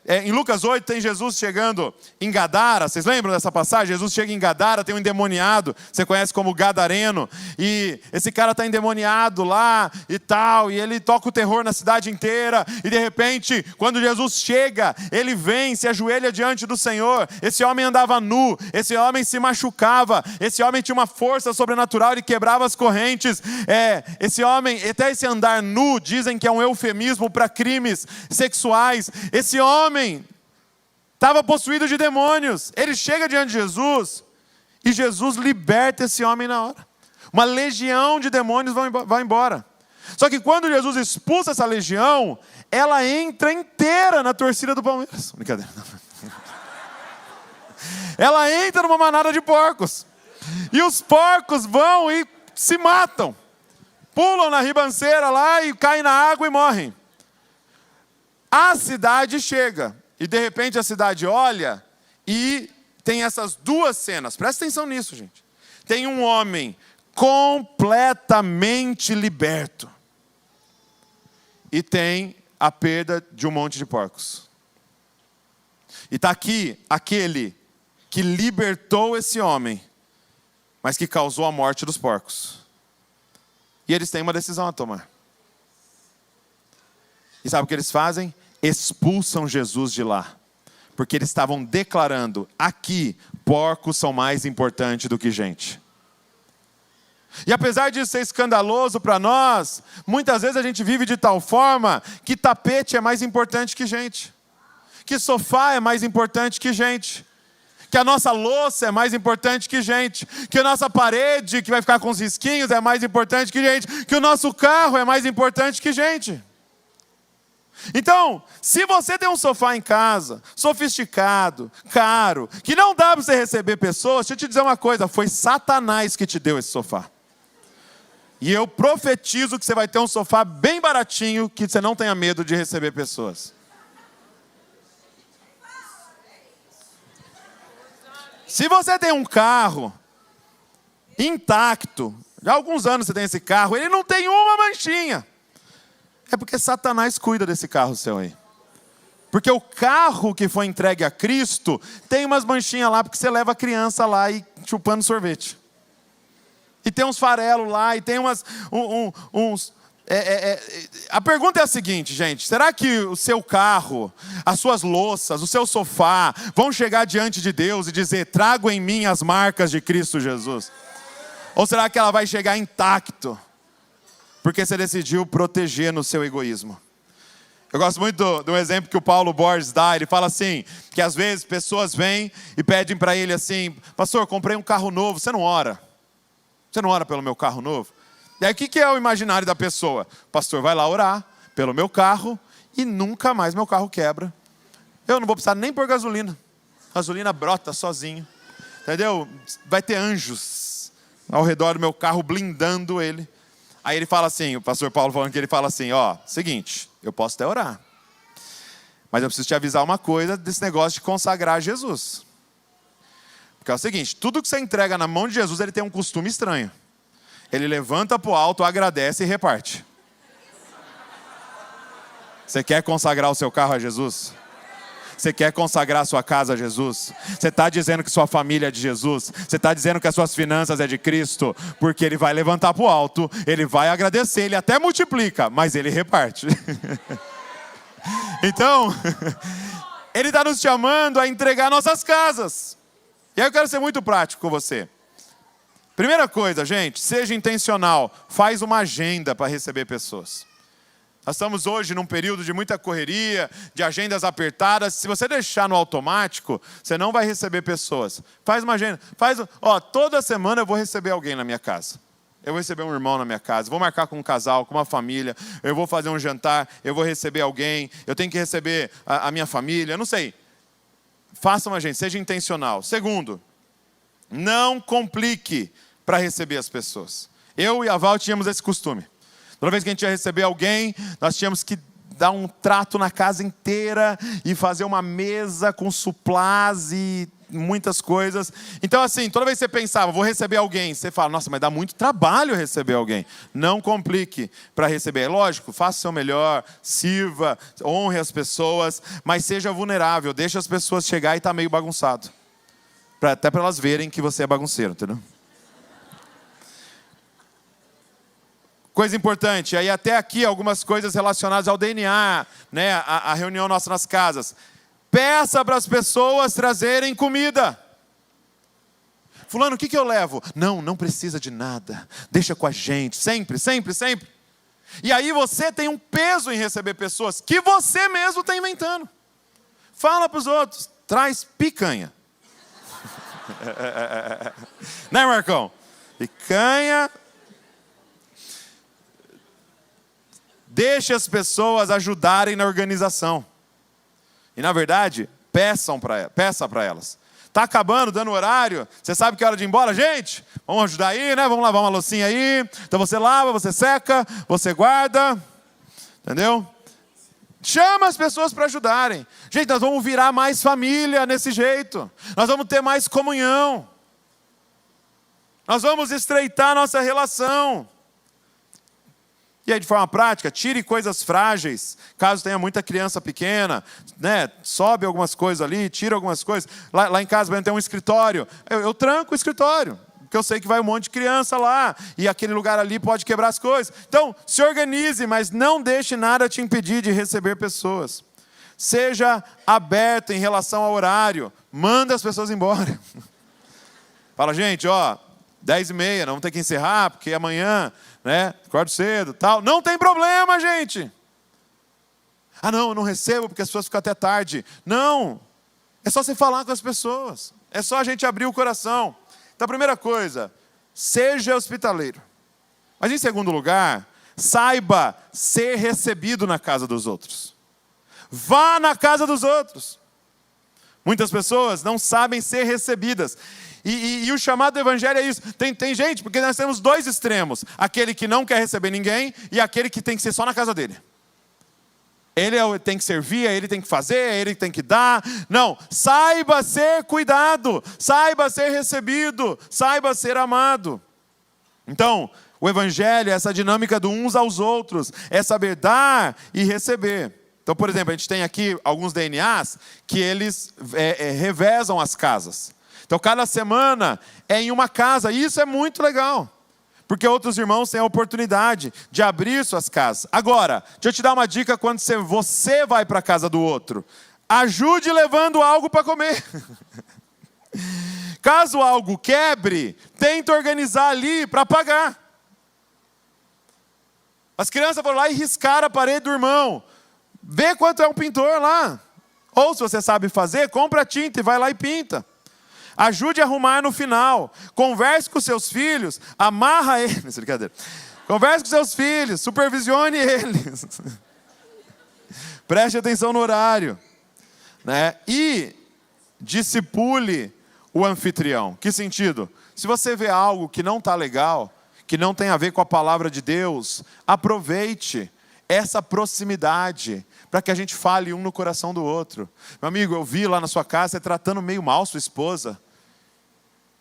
Em Lucas 8 tem Jesus chegando em Gadara. Vocês lembram dessa passagem? Jesus chega em Gadara, tem um endemoniado, você conhece como Gadareno. E esse cara está endemoniado lá e tal. E ele toca o terror na cidade inteira. E de repente, quando Jesus chega, ele vem, se ajoelha diante do Senhor. Esse homem andava nu, esse homem se machucava, esse homem tinha uma força sobrenatural, ele quebrava as correntes. Esse homem, até esse andar nu, dizem que é um eufemismo para crimes sexuais. Esse homem estava possuído de demônios. Ele chega diante de Jesus e Jesus liberta esse homem na hora. Uma legião de demônios vai embora. Só que quando Jesus expulsa essa legião, ela entra inteira na torcida do Palmeiras. Brincadeira. Ela entra numa manada de porcos. E os porcos vão e se matam. Pulam na ribanceira lá e caem na água e morrem. A cidade chega. E de repente a cidade olha e tem essas duas cenas. Presta atenção nisso, gente. Tem um homem completamente liberto. E tem a perda de um monte de porcos. E está aqui aquele que libertou esse homem, mas que causou a morte dos porcos. E eles têm uma decisão a tomar. E sabe o que eles fazem? Expulsam Jesus de lá. Porque eles estavam declarando, aqui, porcos são mais importantes do que gente. E apesar disso ser escandaloso para nós, muitas vezes a gente vive de tal forma que tapete é mais importante que gente. Que sofá é mais importante que gente. Que a nossa louça é mais importante que gente. Que a nossa parede, que vai ficar com os risquinhos, é mais importante que gente. Que o nosso carro é mais importante que gente. Então, se você tem um sofá em casa, sofisticado, caro, que não dá para você receber pessoas, deixa eu te dizer uma coisa, foi Satanás que te deu esse sofá. E eu profetizo que você vai ter um sofá bem baratinho, que você não tenha medo de receber pessoas. Se você tem um carro intacto, já há alguns anos você tem esse carro, ele não tem uma manchinha. É porque Satanás cuida desse carro seu aí. Porque o carro que foi entregue a Cristo tem umas manchinhas lá, porque você leva a criança lá e chupando sorvete. E tem uns farelos lá, e tem uns... A pergunta é a seguinte, gente. Será que o seu carro, as suas louças, o seu sofá vão chegar diante de Deus e dizer, trago em mim as marcas de Cristo Jesus? Ou será que ela vai chegar intacto? Porque você decidiu proteger no seu egoísmo. Eu gosto muito do exemplo que o Paulo Borges dá. Ele fala assim, que às vezes pessoas vêm e pedem para ele assim, pastor, comprei um carro novo, você não ora? Você não ora pelo meu carro novo? E aí o que é o imaginário da pessoa? Pastor, vai lá orar pelo meu carro e nunca mais meu carro quebra. Eu não vou precisar nem pôr gasolina. A gasolina brota sozinho. Entendeu? Vai ter anjos ao redor do meu carro blindando ele. Aí ele fala assim, o pastor Paulo falando que ele fala assim, seguinte, eu posso até orar. Mas eu preciso te avisar uma coisa desse negócio de consagrar Jesus. Porque é o seguinte, tudo que você entrega na mão de Jesus, ele tem um costume estranho. Ele levanta para o alto, agradece e reparte. Você quer consagrar o seu carro a Jesus? Você quer consagrar a sua casa a Jesus? Você está dizendo que sua família é de Jesus? Você está dizendo que as suas finanças é de Cristo? Porque ele vai levantar para o alto, ele vai agradecer, ele até multiplica, mas ele reparte. Então, ele está nos chamando a entregar nossas casas. E aí eu quero ser muito prático com você. Primeira coisa, gente, seja intencional. Faz uma agenda para receber pessoas. Nós estamos hoje num período de muita correria, de agendas apertadas. Se você deixar no automático, você não vai receber pessoas. Faz uma agenda. Toda semana eu vou receber alguém na minha casa. Eu vou receber um irmão na minha casa, vou marcar com um casal, com uma família, eu vou fazer um jantar, eu vou receber alguém, eu tenho que receber a minha família, não sei. Façam, gente, seja intencional. Segundo, não complique para receber as pessoas. Eu e a Val tínhamos esse costume. Toda vez que a gente ia receber alguém, nós tínhamos que dar um trato na casa inteira e fazer uma mesa com suplás e muitas coisas. Então, assim, toda vez que você pensava, vou receber alguém, você fala, nossa, mas dá muito trabalho receber alguém. Não complique para receber. É lógico, faça o seu melhor, sirva, honre as pessoas, mas seja vulnerável, deixe as pessoas chegar e tá meio bagunçado. Até para elas verem que você é bagunceiro, entendeu? Coisa importante, aí até aqui algumas coisas relacionadas ao DNA, né? A reunião nossa nas casas. Peça para as pessoas trazerem comida. Fulano, o que eu levo? Não precisa de nada. Deixa com a gente, sempre, sempre, sempre. E aí você tem um peso em receber pessoas que você mesmo está inventando. Fala para os outros, traz picanha. Né, Marcão? Picanha. Deixe as pessoas ajudarem na organização. E, na verdade, peça para elas. Está acabando, dando horário. Você sabe que é hora de ir embora? Gente, vamos ajudar aí, né? Vamos lavar uma loucinha aí. Então você lava, você seca, você guarda. Entendeu? Chama as pessoas para ajudarem. Gente, nós vamos virar mais família nesse jeito. Nós vamos ter mais comunhão. Nós vamos estreitar nossa relação. E aí, de forma prática, tire coisas frágeis, caso tenha muita criança pequena, né? Sobe algumas coisas ali, tira algumas coisas. Lá em casa tem um escritório, eu tranco o escritório, porque eu sei que vai um monte de criança lá, e aquele lugar ali pode quebrar as coisas. Então, se organize, mas não deixe nada te impedir de receber pessoas. Seja aberto em relação ao horário, manda as pessoas embora. Fala, gente, 10h30, não vamos ter que encerrar, porque amanhã, né, acordo cedo, tal. Não tem problema, gente. Não, eu não recebo porque as pessoas ficam até tarde. Não, é só você falar com as pessoas. É só a gente abrir o coração. Então, a primeira coisa, seja hospitaleiro. Mas em segundo lugar, saiba ser recebido na casa dos outros. Vá na casa dos outros. Muitas pessoas não sabem ser recebidas. E o chamado do evangelho é isso. Tem gente, porque nós temos dois extremos. Aquele que não quer receber ninguém e aquele que tem que ser só na casa dele. Ele tem que servir, ele tem que fazer, ele tem que dar. Não, saiba ser cuidado, saiba ser recebido, saiba ser amado. Então, o evangelho é essa dinâmica do uns aos outros. É saber dar e receber. Então, por exemplo, a gente tem aqui alguns DNAs que eles revezam as casas. Então, cada semana é em uma casa. E isso é muito legal. Porque outros irmãos têm a oportunidade de abrir suas casas. Agora, deixa eu te dar uma dica quando você vai para a casa do outro. Ajude levando algo para comer. Caso algo quebre, tenta organizar ali para pagar. As crianças foram lá e riscaram a parede do irmão. Vê quanto é um pintor lá. Ou se você sabe fazer, compra tinta e vai lá e pinta. Ajude a arrumar no final. Converse com seus filhos. Amarra eles. Brincadeira. Converse com seus filhos. Supervisione eles. Preste atenção no horário. Né? E discipule o anfitrião. Que sentido? Se você vê algo que não está legal, que não tem a ver com a palavra de Deus, aproveite essa proximidade para que a gente fale um no coração do outro. Meu amigo, eu vi lá na sua casa você tratando meio mal sua esposa.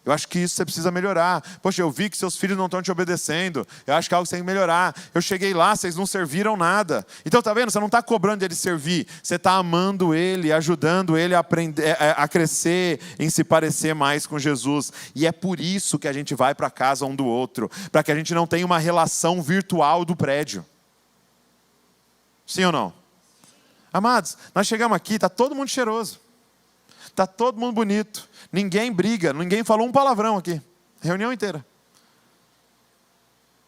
Eu acho que isso você precisa melhorar. Poxa, eu vi que seus filhos não estão te obedecendo. Eu acho que é algo que você tem que melhorar. Eu cheguei lá, vocês não serviram nada. Então, tá vendo? Você não está cobrando ele servir. Você está amando ele, ajudando ele a aprender, a crescer, em se parecer mais com Jesus. E é por isso que a gente vai para a casa um do outro. Para que a gente não tenha uma relação virtual do prédio. Sim ou não? Amados, nós chegamos aqui, está todo mundo cheiroso. Está todo mundo bonito. Ninguém briga, ninguém falou um palavrão aqui. Reunião inteira.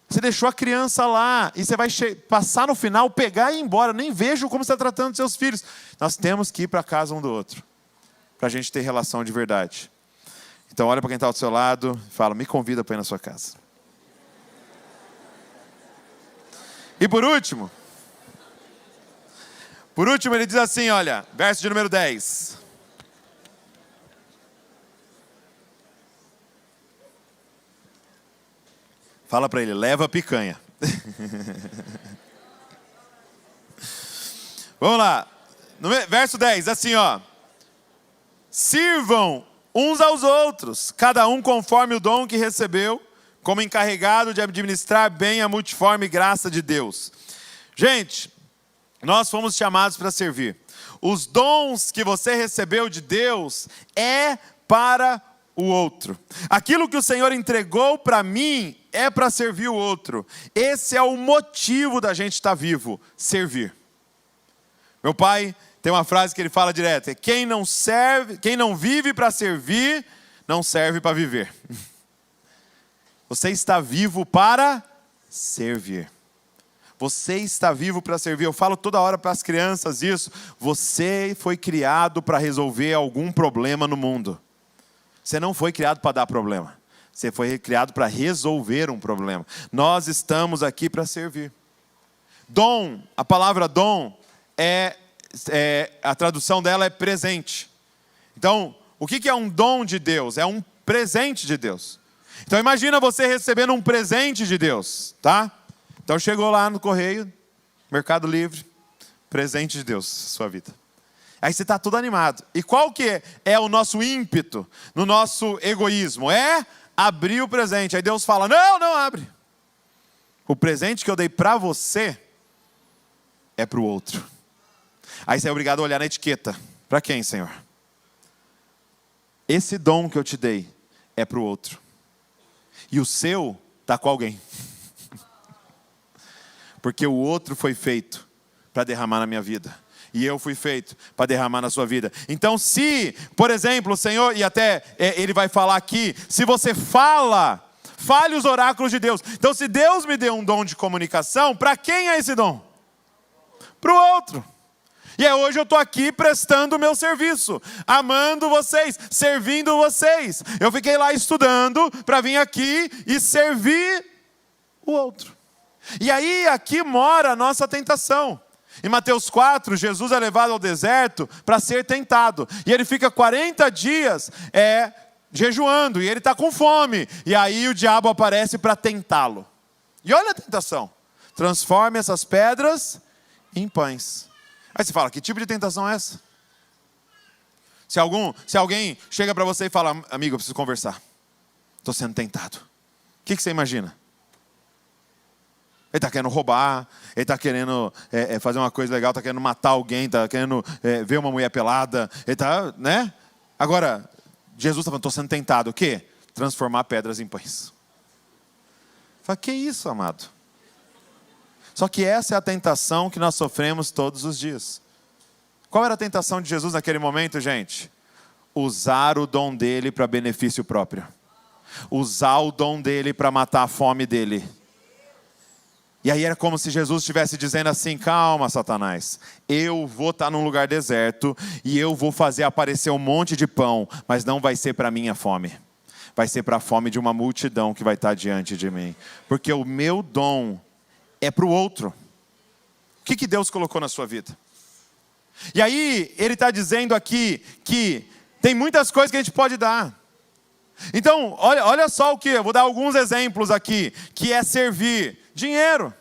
Você deixou a criança lá e você vai passar no final, pegar e ir embora. Nem vejo como você está tratando dos seus filhos. Nós temos que ir para a casa um do outro. Para a gente ter relação de verdade. Então olha para quem está ao seu lado e fala, me convida para ir na sua casa. E por último ele diz assim, olha, verso de número 10. Fala para ele, leva a picanha. Vamos lá. No verso 10, assim ó. Sirvam uns aos outros, cada um conforme o dom que recebeu, como encarregado de administrar bem a multiforme graça de Deus. Gente, nós fomos chamados para servir. Os dons que você recebeu de Deus é para o outro. Aquilo que o Senhor entregou para mim é para servir o outro. Esse é o motivo da gente estar vivo, servir. Meu pai tem uma frase que ele fala direto, é quem não vive para servir, não serve para viver. Você está vivo para servir. Você está vivo para servir. Eu falo toda hora para as crianças isso. Você foi criado para resolver algum problema no mundo. Você não foi criado para dar problema. Você foi criado para resolver um problema. Nós estamos aqui para servir. Dom, a palavra dom, a tradução dela é presente. Então, o que é um dom de Deus? É um presente de Deus. Então imagina você recebendo um presente de Deus, tá? Então chegou lá no correio, Mercado Livre, presente de Deus, sua vida. Aí você está todo animado. E qual que é o nosso ímpeto, no nosso egoísmo? É abrir o presente. Aí Deus fala, não abre. O presente que eu dei para você é para o outro. Aí você é obrigado a olhar na etiqueta. Para quem, Senhor? Esse dom que eu te dei é para o outro. E o seu está com alguém. Porque o outro foi feito para derramar na minha vida. E eu fui feito para derramar na sua vida. Então se, por exemplo, o Senhor, e até Ele vai falar aqui, se você fale os oráculos de Deus. Então se Deus me deu um dom de comunicação, para quem é esse dom? Para o outro. E hoje eu estou aqui prestando o meu serviço, amando vocês, servindo vocês. Eu fiquei lá estudando para vir aqui e servir o outro. E aí aqui mora a nossa tentação. Em Mateus 4, Jesus é levado ao deserto para ser tentado. E ele fica 40 dias jejuando, e ele está com fome. E aí o diabo aparece para tentá-lo. E olha a tentação. Transforme essas pedras em pães. Aí você fala, que tipo de tentação é essa? Se alguém chega para você e fala, amigo, eu preciso conversar. Estou sendo tentado. O que você imagina? Ele está querendo roubar, ele está querendo fazer uma coisa legal, está querendo matar alguém, está querendo ver uma mulher pelada. Ele está, né? Agora, Jesus está falando, estou sendo tentado. O quê? Transformar pedras em pães. Fala, que isso, amado? Só que essa é a tentação que nós sofremos todos os dias. Qual era a tentação de Jesus naquele momento, gente? Usar o dom dele para benefício próprio. Usar o dom dele para matar a fome dele. E aí era como se Jesus estivesse dizendo assim, calma, Satanás, eu vou estar num lugar deserto e eu vou fazer aparecer um monte de pão, mas não vai ser para a minha fome. Vai ser para a fome de uma multidão que vai estar diante de mim. Porque o meu dom é para o outro. O que Deus colocou na sua vida? E aí, ele está dizendo aqui que tem muitas coisas que a gente pode dar. Então, olha só o que, eu vou dar alguns exemplos aqui, que é servir. Dinheiro.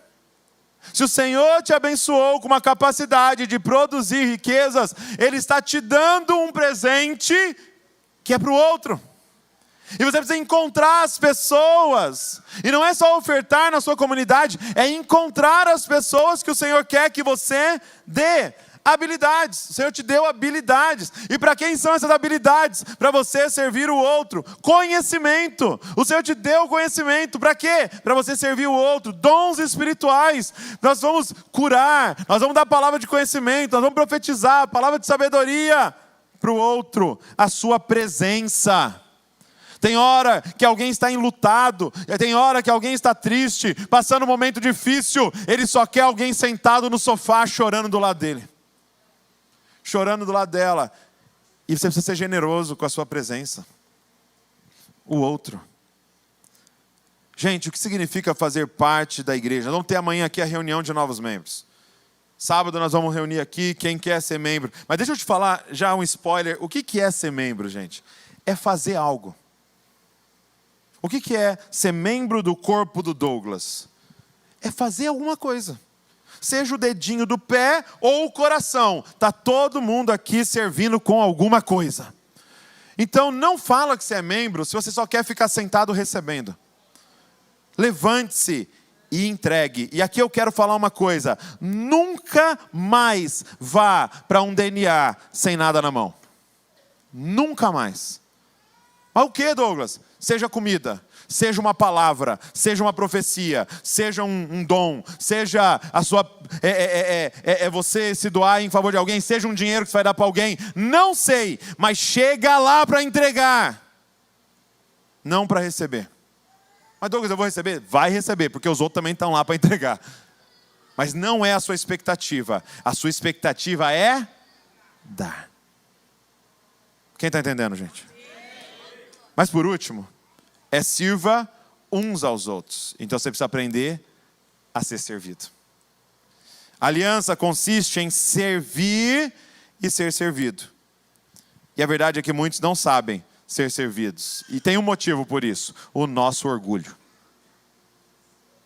Se o Senhor te abençoou com uma capacidade de produzir riquezas, Ele está te dando um presente que é para o outro. E você precisa encontrar as pessoas. E não é só ofertar na sua comunidade, é encontrar as pessoas que o Senhor quer que você dê. Habilidades, o Senhor te deu habilidades. E para quem são essas habilidades? Para você servir o outro. Conhecimento, o Senhor te deu conhecimento. Para quê? Para você servir o outro. Dons espirituais, nós vamos curar, nós vamos dar palavra de conhecimento, nós vamos profetizar, palavra de sabedoria para o outro. A sua presença. Tem hora que alguém está enlutado, tem hora que alguém está triste, passando um momento difícil, ele só quer alguém sentado no sofá chorando do lado dele. Chorando do lado dela. E você precisa ser generoso com a sua presença. O outro. Gente, o que significa fazer parte da igreja? Nós vamos ter amanhã aqui a reunião de novos membros. Sábado nós vamos reunir aqui quem quer ser membro. Mas deixa eu te falar já um spoiler. O que é ser membro, gente? É fazer algo. O que é ser membro do corpo do Douglas? É fazer alguma coisa. Seja o dedinho do pé ou o coração. Está todo mundo aqui servindo com alguma coisa. Então não fala que você é membro se você só quer ficar sentado recebendo. Levante-se e entregue. E aqui eu quero falar uma coisa. Nunca mais vá para um DNA sem nada na mão. Nunca mais. Mas o que, Douglas? Seja comida, seja uma palavra, seja uma profecia, seja um dom, seja a sua você se doar em favor de alguém, seja um dinheiro que você vai dar para alguém. Não sei, mas chega lá para entregar, não para receber. Mas Douglas, eu vou receber? Vai receber, porque os outros também estão lá para entregar. Mas não é a sua expectativa. A sua expectativa é dar. Quem está entendendo, gente? Mas por último, sirva uns aos outros. Então você precisa aprender a ser servido. A aliança consiste em servir e ser servido. E a verdade é que muitos não sabem ser servidos. E tem um motivo por isso: o nosso orgulho.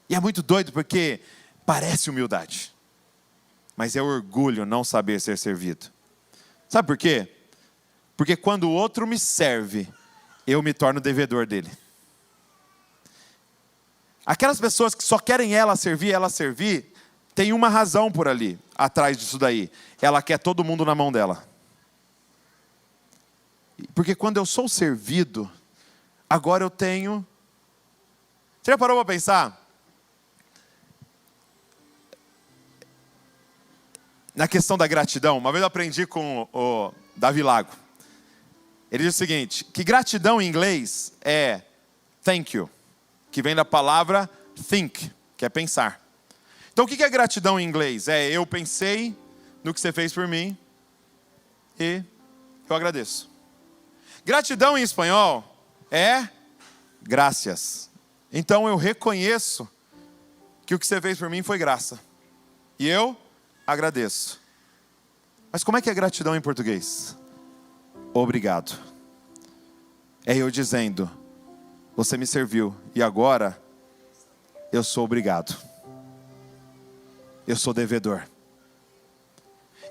E é muito doido porque parece humildade, mas é orgulho não saber ser servido. Sabe por quê? Porque quando o outro me serve, eu me torno devedor dele. Aquelas pessoas que só querem ela servir, tem uma razão por ali, atrás disso daí. Ela quer todo mundo na mão dela. Porque quando eu sou servido, agora eu tenho... Você já parou para pensar? Na questão da gratidão, uma vez eu aprendi com o Davi Lago. Ele diz o seguinte, que gratidão em inglês é thank you, que vem da palavra think, que é pensar. Então o que é gratidão em inglês? É eu pensei no que você fez por mim e eu agradeço. Gratidão em espanhol é gracias. Então eu reconheço que o que você fez por mim foi graça. E eu agradeço. Mas como é que é gratidão em português? Obrigado. É eu dizendo, você me serviu e agora eu sou obrigado. Eu sou devedor.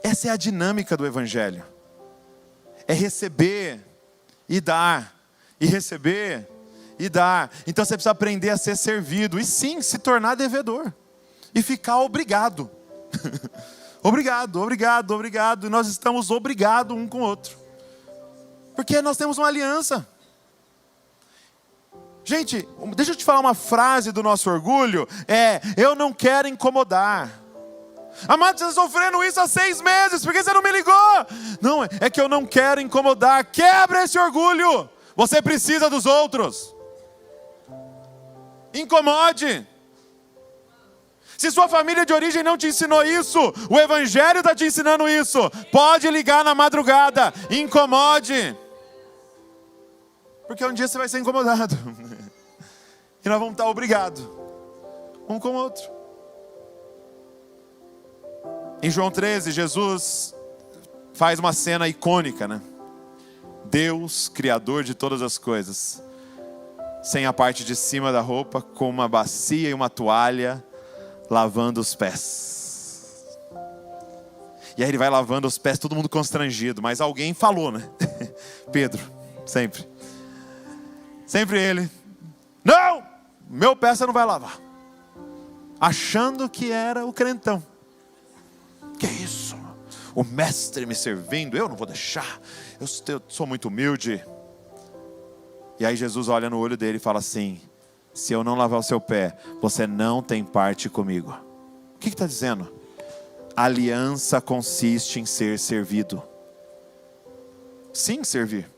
Essa é a dinâmica do Evangelho. É receber e dar, e receber e dar. Então você precisa aprender a ser servido e sim, se tornar devedor e ficar obrigado. Obrigado, obrigado, obrigado. E nós estamos obrigados um com o outro, porque nós temos uma aliança. Gente, deixa eu te falar uma frase do nosso orgulho. Eu não quero incomodar. Amado, você está sofrendo isso há 6 meses, por que você não me ligou? Não, é que eu não quero incomodar. Quebra esse orgulho. Você precisa dos outros. Incomode. Se sua família de origem não te ensinou isso, o Evangelho está te ensinando isso. Pode ligar na madrugada. Incomode. Porque um dia você vai ser incomodado. E nós vamos estar obrigados um com o outro. Em João 13, Jesus faz uma cena icônica, né? Deus, Criador de todas as coisas, sem a parte de cima da roupa, com uma bacia e uma toalha, lavando os pés. E aí ele vai lavando os pés, todo mundo constrangido, mas alguém falou, né? Pedro, sempre. Sempre ele. Não! Meu pé você não vai lavar. Achando que era o crentão. Que isso? O mestre me servindo, eu não vou deixar. Eu sou muito humilde. E aí Jesus olha no olho dele e fala assim: se eu não lavar o seu pé, você não tem parte comigo. O que está dizendo? A aliança consiste em ser servido. Sim, servir.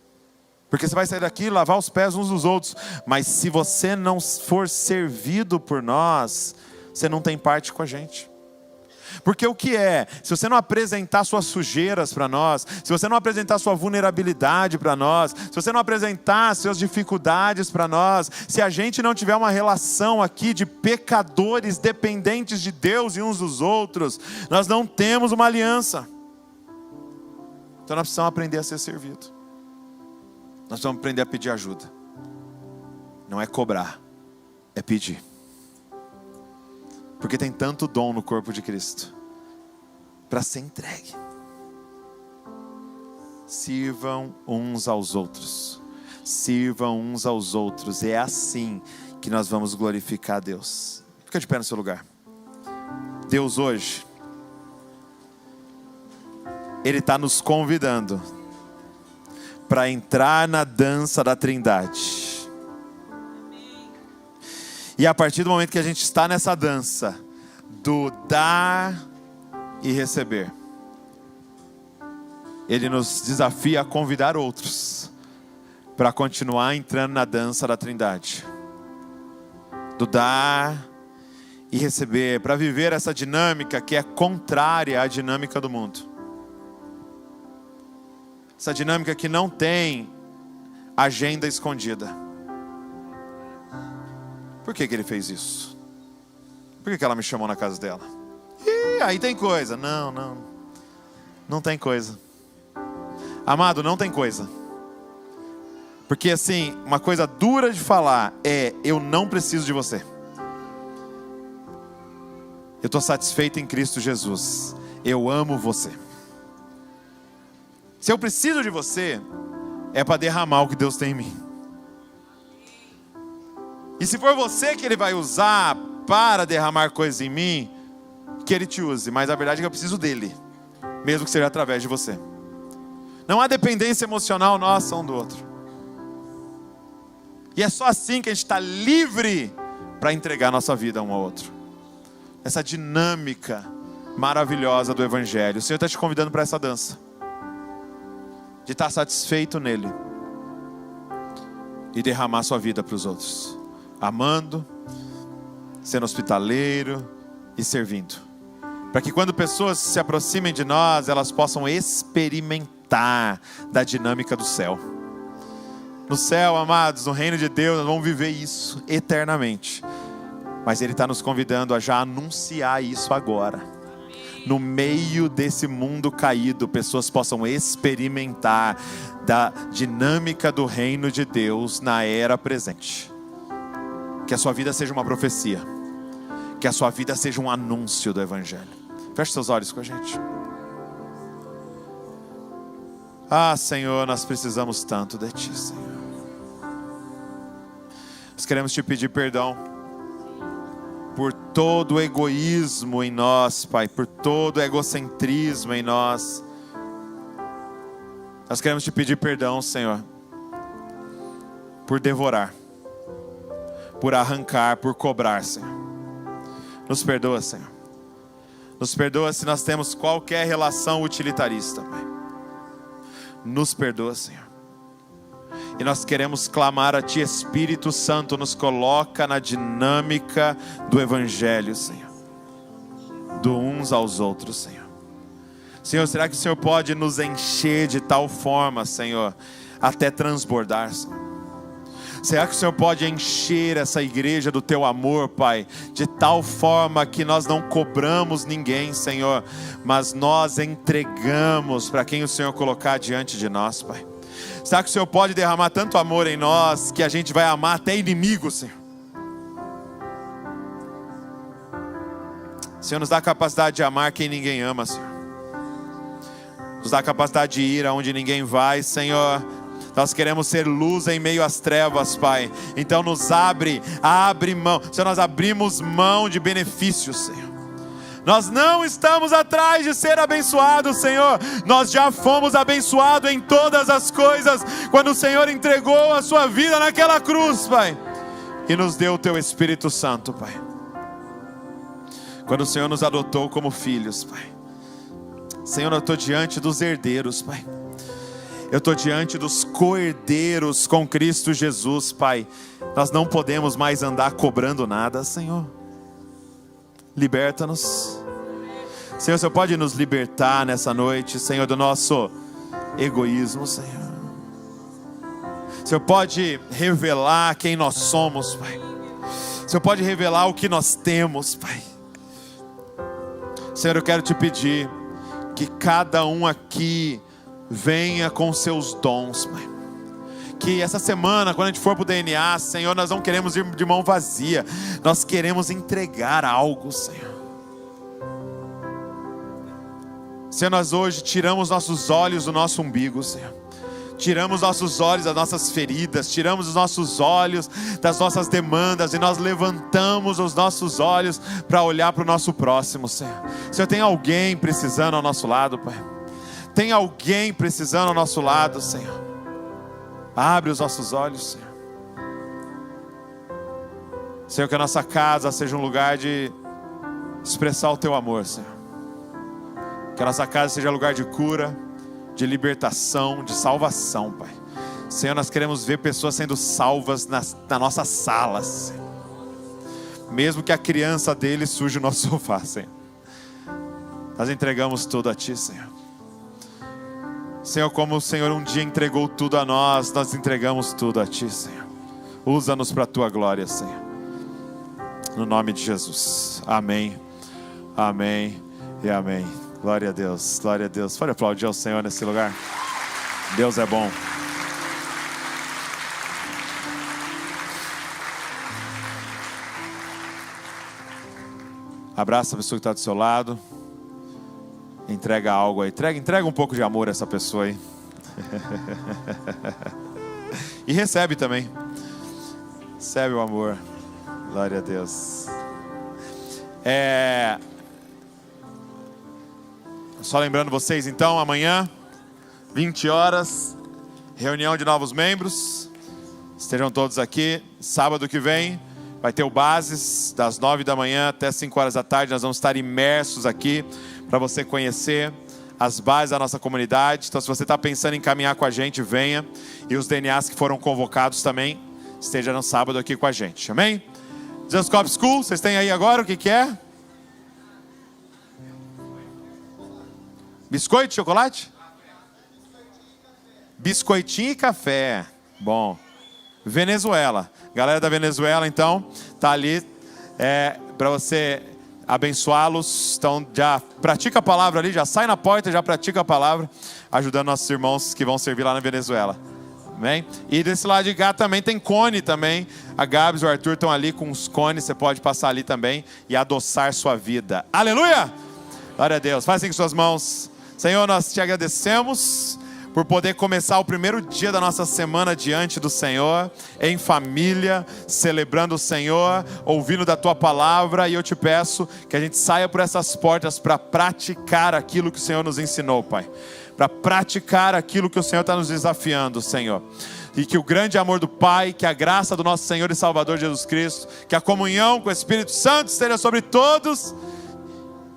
Porque você vai sair daqui e lavar os pés uns dos outros. Mas se você não for servido por nós, você não tem parte com a gente. Porque o que é? Se você não apresentar suas sujeiras para nós, se você não apresentar sua vulnerabilidade para nós, se você não apresentar suas dificuldades para nós, se a gente não tiver uma relação aqui de pecadores dependentes de Deus e uns dos outros, nós não temos uma aliança. Então nós precisamos aprender a ser servido. Nós precisamos aprender a pedir ajuda. Não é cobrar, é pedir. Porque tem tanto dom no corpo de Cristo para ser entregue. Sirvam uns aos outros. Sirvam uns aos outros. É assim que nós vamos glorificar a Deus. Fica de pé no seu lugar. Deus hoje, Ele está nos convidando para entrar na dança da Trindade. E a partir do momento que a gente está nessa dança do dar e receber, Ele nos desafia a convidar outros para continuar entrando na dança da Trindade. Do dar e receber, para viver essa dinâmica que é contrária à dinâmica do mundo. Essa dinâmica que não tem agenda escondida. Por que Ele fez isso? Por que ela me chamou na casa dela? Aí tem coisa. Não tem coisa. Amado, não tem coisa. Porque assim, uma coisa dura de falar é: eu não preciso de você. Eu estou satisfeito em Cristo Jesus. Eu amo você. Se eu preciso de você, é para derramar o que Deus tem em mim. E se for você que Ele vai usar para derramar coisas em mim, que Ele te use. Mas a verdade é que eu preciso dEle, mesmo que seja através de você. Não há dependência emocional nossa um do outro. E é só assim que a gente está livre para entregar nossa vida um ao outro. Essa dinâmica maravilhosa do Evangelho. O Senhor está te convidando para essa dança. De estar satisfeito nele. E derramar sua vida para os outros. Amando, sendo hospitaleiro e servindo. Para que quando pessoas se aproximem de nós, elas possam experimentar da dinâmica do céu. No céu, amados, no reino de Deus, nós vamos viver isso eternamente. Mas Ele está nos convidando a já anunciar isso agora. No meio desse mundo caído, pessoas possam experimentar da dinâmica do reino de Deus na era presente. Que a sua vida seja uma profecia. Que a sua vida seja um anúncio do Evangelho. Feche seus olhos com a gente. Ah, Senhor, nós precisamos tanto de Ti, Senhor. Nós queremos Te pedir perdão por todo o egoísmo em nós, Pai, por todo o egocentrismo em nós. Nós queremos Te pedir perdão, Senhor, por devorar, por arrancar, por cobrar, Senhor. Nos perdoa, Senhor. Nos perdoa se nós temos qualquer relação utilitarista, Pai. Nos perdoa, Senhor. E nós queremos clamar a Ti, Espírito Santo, nos coloca na dinâmica do Evangelho, Senhor. Do uns aos outros, Senhor. Senhor, será que o Senhor pode nos encher de tal forma, Senhor, até transbordar, Senhor? Será que o Senhor pode encher essa igreja do Teu amor, Pai, de tal forma que nós não cobramos ninguém, Senhor, mas nós entregamos para quem o Senhor colocar diante de nós, Pai? Será que o Senhor pode derramar tanto amor em nós que a gente vai amar até inimigo, Senhor? Senhor, nos dá a capacidade de amar quem ninguém ama, Senhor. Nos dá a capacidade de ir aonde ninguém vai, Senhor. Nós queremos ser luz em meio às trevas, Pai. Então nos abre mão. Senhor, nós abrimos mão de benefícios, Senhor. Nós não estamos atrás de ser abençoados, Senhor. Nós já fomos abençoados em todas as coisas quando o Senhor entregou a sua vida naquela cruz, Pai, e nos deu o Teu Espírito Santo, Pai. Quando o Senhor nos adotou como filhos, Pai. Senhor, eu estou diante dos herdeiros, Pai. Eu estou diante dos co-herdeiros com Cristo Jesus, Pai. Nós não podemos mais andar cobrando nada, Senhor. Liberta-nos. Senhor, o Senhor pode nos libertar nessa noite, Senhor, do nosso egoísmo, Senhor. O Senhor pode revelar quem nós somos, Pai. O Senhor pode revelar o que nós temos, Pai. Senhor, eu quero te pedir que cada um aqui venha com seus dons, Pai. Que essa semana, quando a gente for para o DNA, Senhor, nós não queremos ir de mão vazia. Nós queremos entregar algo, Senhor. Senhor, nós hoje tiramos nossos olhos do nosso umbigo, Senhor. Tiramos nossos olhos das nossas feridas, tiramos os nossos olhos das nossas demandas e nós levantamos os nossos olhos para olhar para o nosso próximo, Senhor. Senhor, tem alguém precisando ao nosso lado, Pai? Tem alguém precisando ao nosso lado, Senhor? Abre os nossos olhos, Senhor. Senhor, que a nossa casa seja um lugar de expressar o Teu amor, Senhor. Que a nossa casa seja lugar de cura, de libertação, de salvação, Pai. Senhor, nós queremos ver pessoas sendo salvas na nossa sala, Senhor. Mesmo que a criança dele suje o nosso sofá, Senhor. Nós entregamos tudo a Ti, Senhor. Senhor, como o Senhor um dia entregou tudo a nós, nós entregamos tudo a Ti, Senhor. Usa-nos para a Tua glória, Senhor. No nome de Jesus. Amém. Amém e amém. Glória a Deus, glória a Deus. Pode aplaudir ao Senhor nesse lugar. Deus é bom. Abraça a pessoa que está do seu lado. Entrega algo aí. Entrega um pouco de amor a essa pessoa aí. E recebe também. Recebe o amor. Glória a Deus. Só lembrando vocês então, amanhã, 20 horas, reunião de novos membros. Estejam todos aqui. Sábado que vem vai ter o Bases, das 9 da manhã até 5 horas da tarde. Nós vamos estar imersos aqui para você conhecer as bases da nossa comunidade. Então, se você está pensando em caminhar com a gente, venha. E os DNAs que foram convocados também, esteja no sábado aqui com a gente. Amém? Jesus Cop School, vocês têm aí agora o que é? Biscoito de chocolate? Biscoitinho e café. Bom. Venezuela. Galera da Venezuela, então, tá ali para você abençoá-los. Então, já pratica a palavra ali, já sai na porta, já pratica a palavra, ajudando nossos irmãos que vão servir lá na Venezuela. Amém? E desse lado de cá também tem cone também. A Gabs e o Arthur estão ali com os cones. Você pode passar ali também e adoçar sua vida. Aleluia! Glória a Deus. Faz assim com suas mãos. Senhor, nós te agradecemos por poder começar o primeiro dia da nossa semana diante do Senhor, em família, celebrando o Senhor, ouvindo da Tua palavra. E eu te peço que a gente saia por essas portas para praticar aquilo que o Senhor nos ensinou, Pai. Para praticar aquilo que o Senhor está nos desafiando, Senhor. E que o grande amor do Pai, que a graça do nosso Senhor e Salvador Jesus Cristo, que a comunhão com o Espírito Santo esteja sobre todos.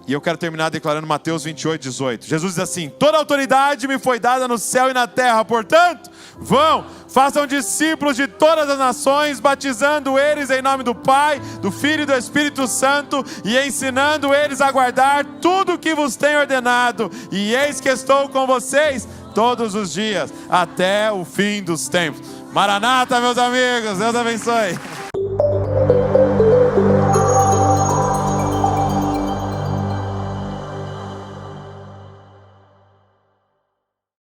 E eu quero terminar declarando Mateus 28, 18. Jesus diz assim: toda autoridade me foi dada no céu e na terra. Portanto, vão, façam discípulos de todas as nações, batizando eles em nome do Pai, do Filho e do Espírito Santo, e ensinando eles a guardar tudo o que vos tenho ordenado. E eis que estou com vocês todos os dias, até o fim dos tempos. Maranata, meus amigos, Deus abençoe.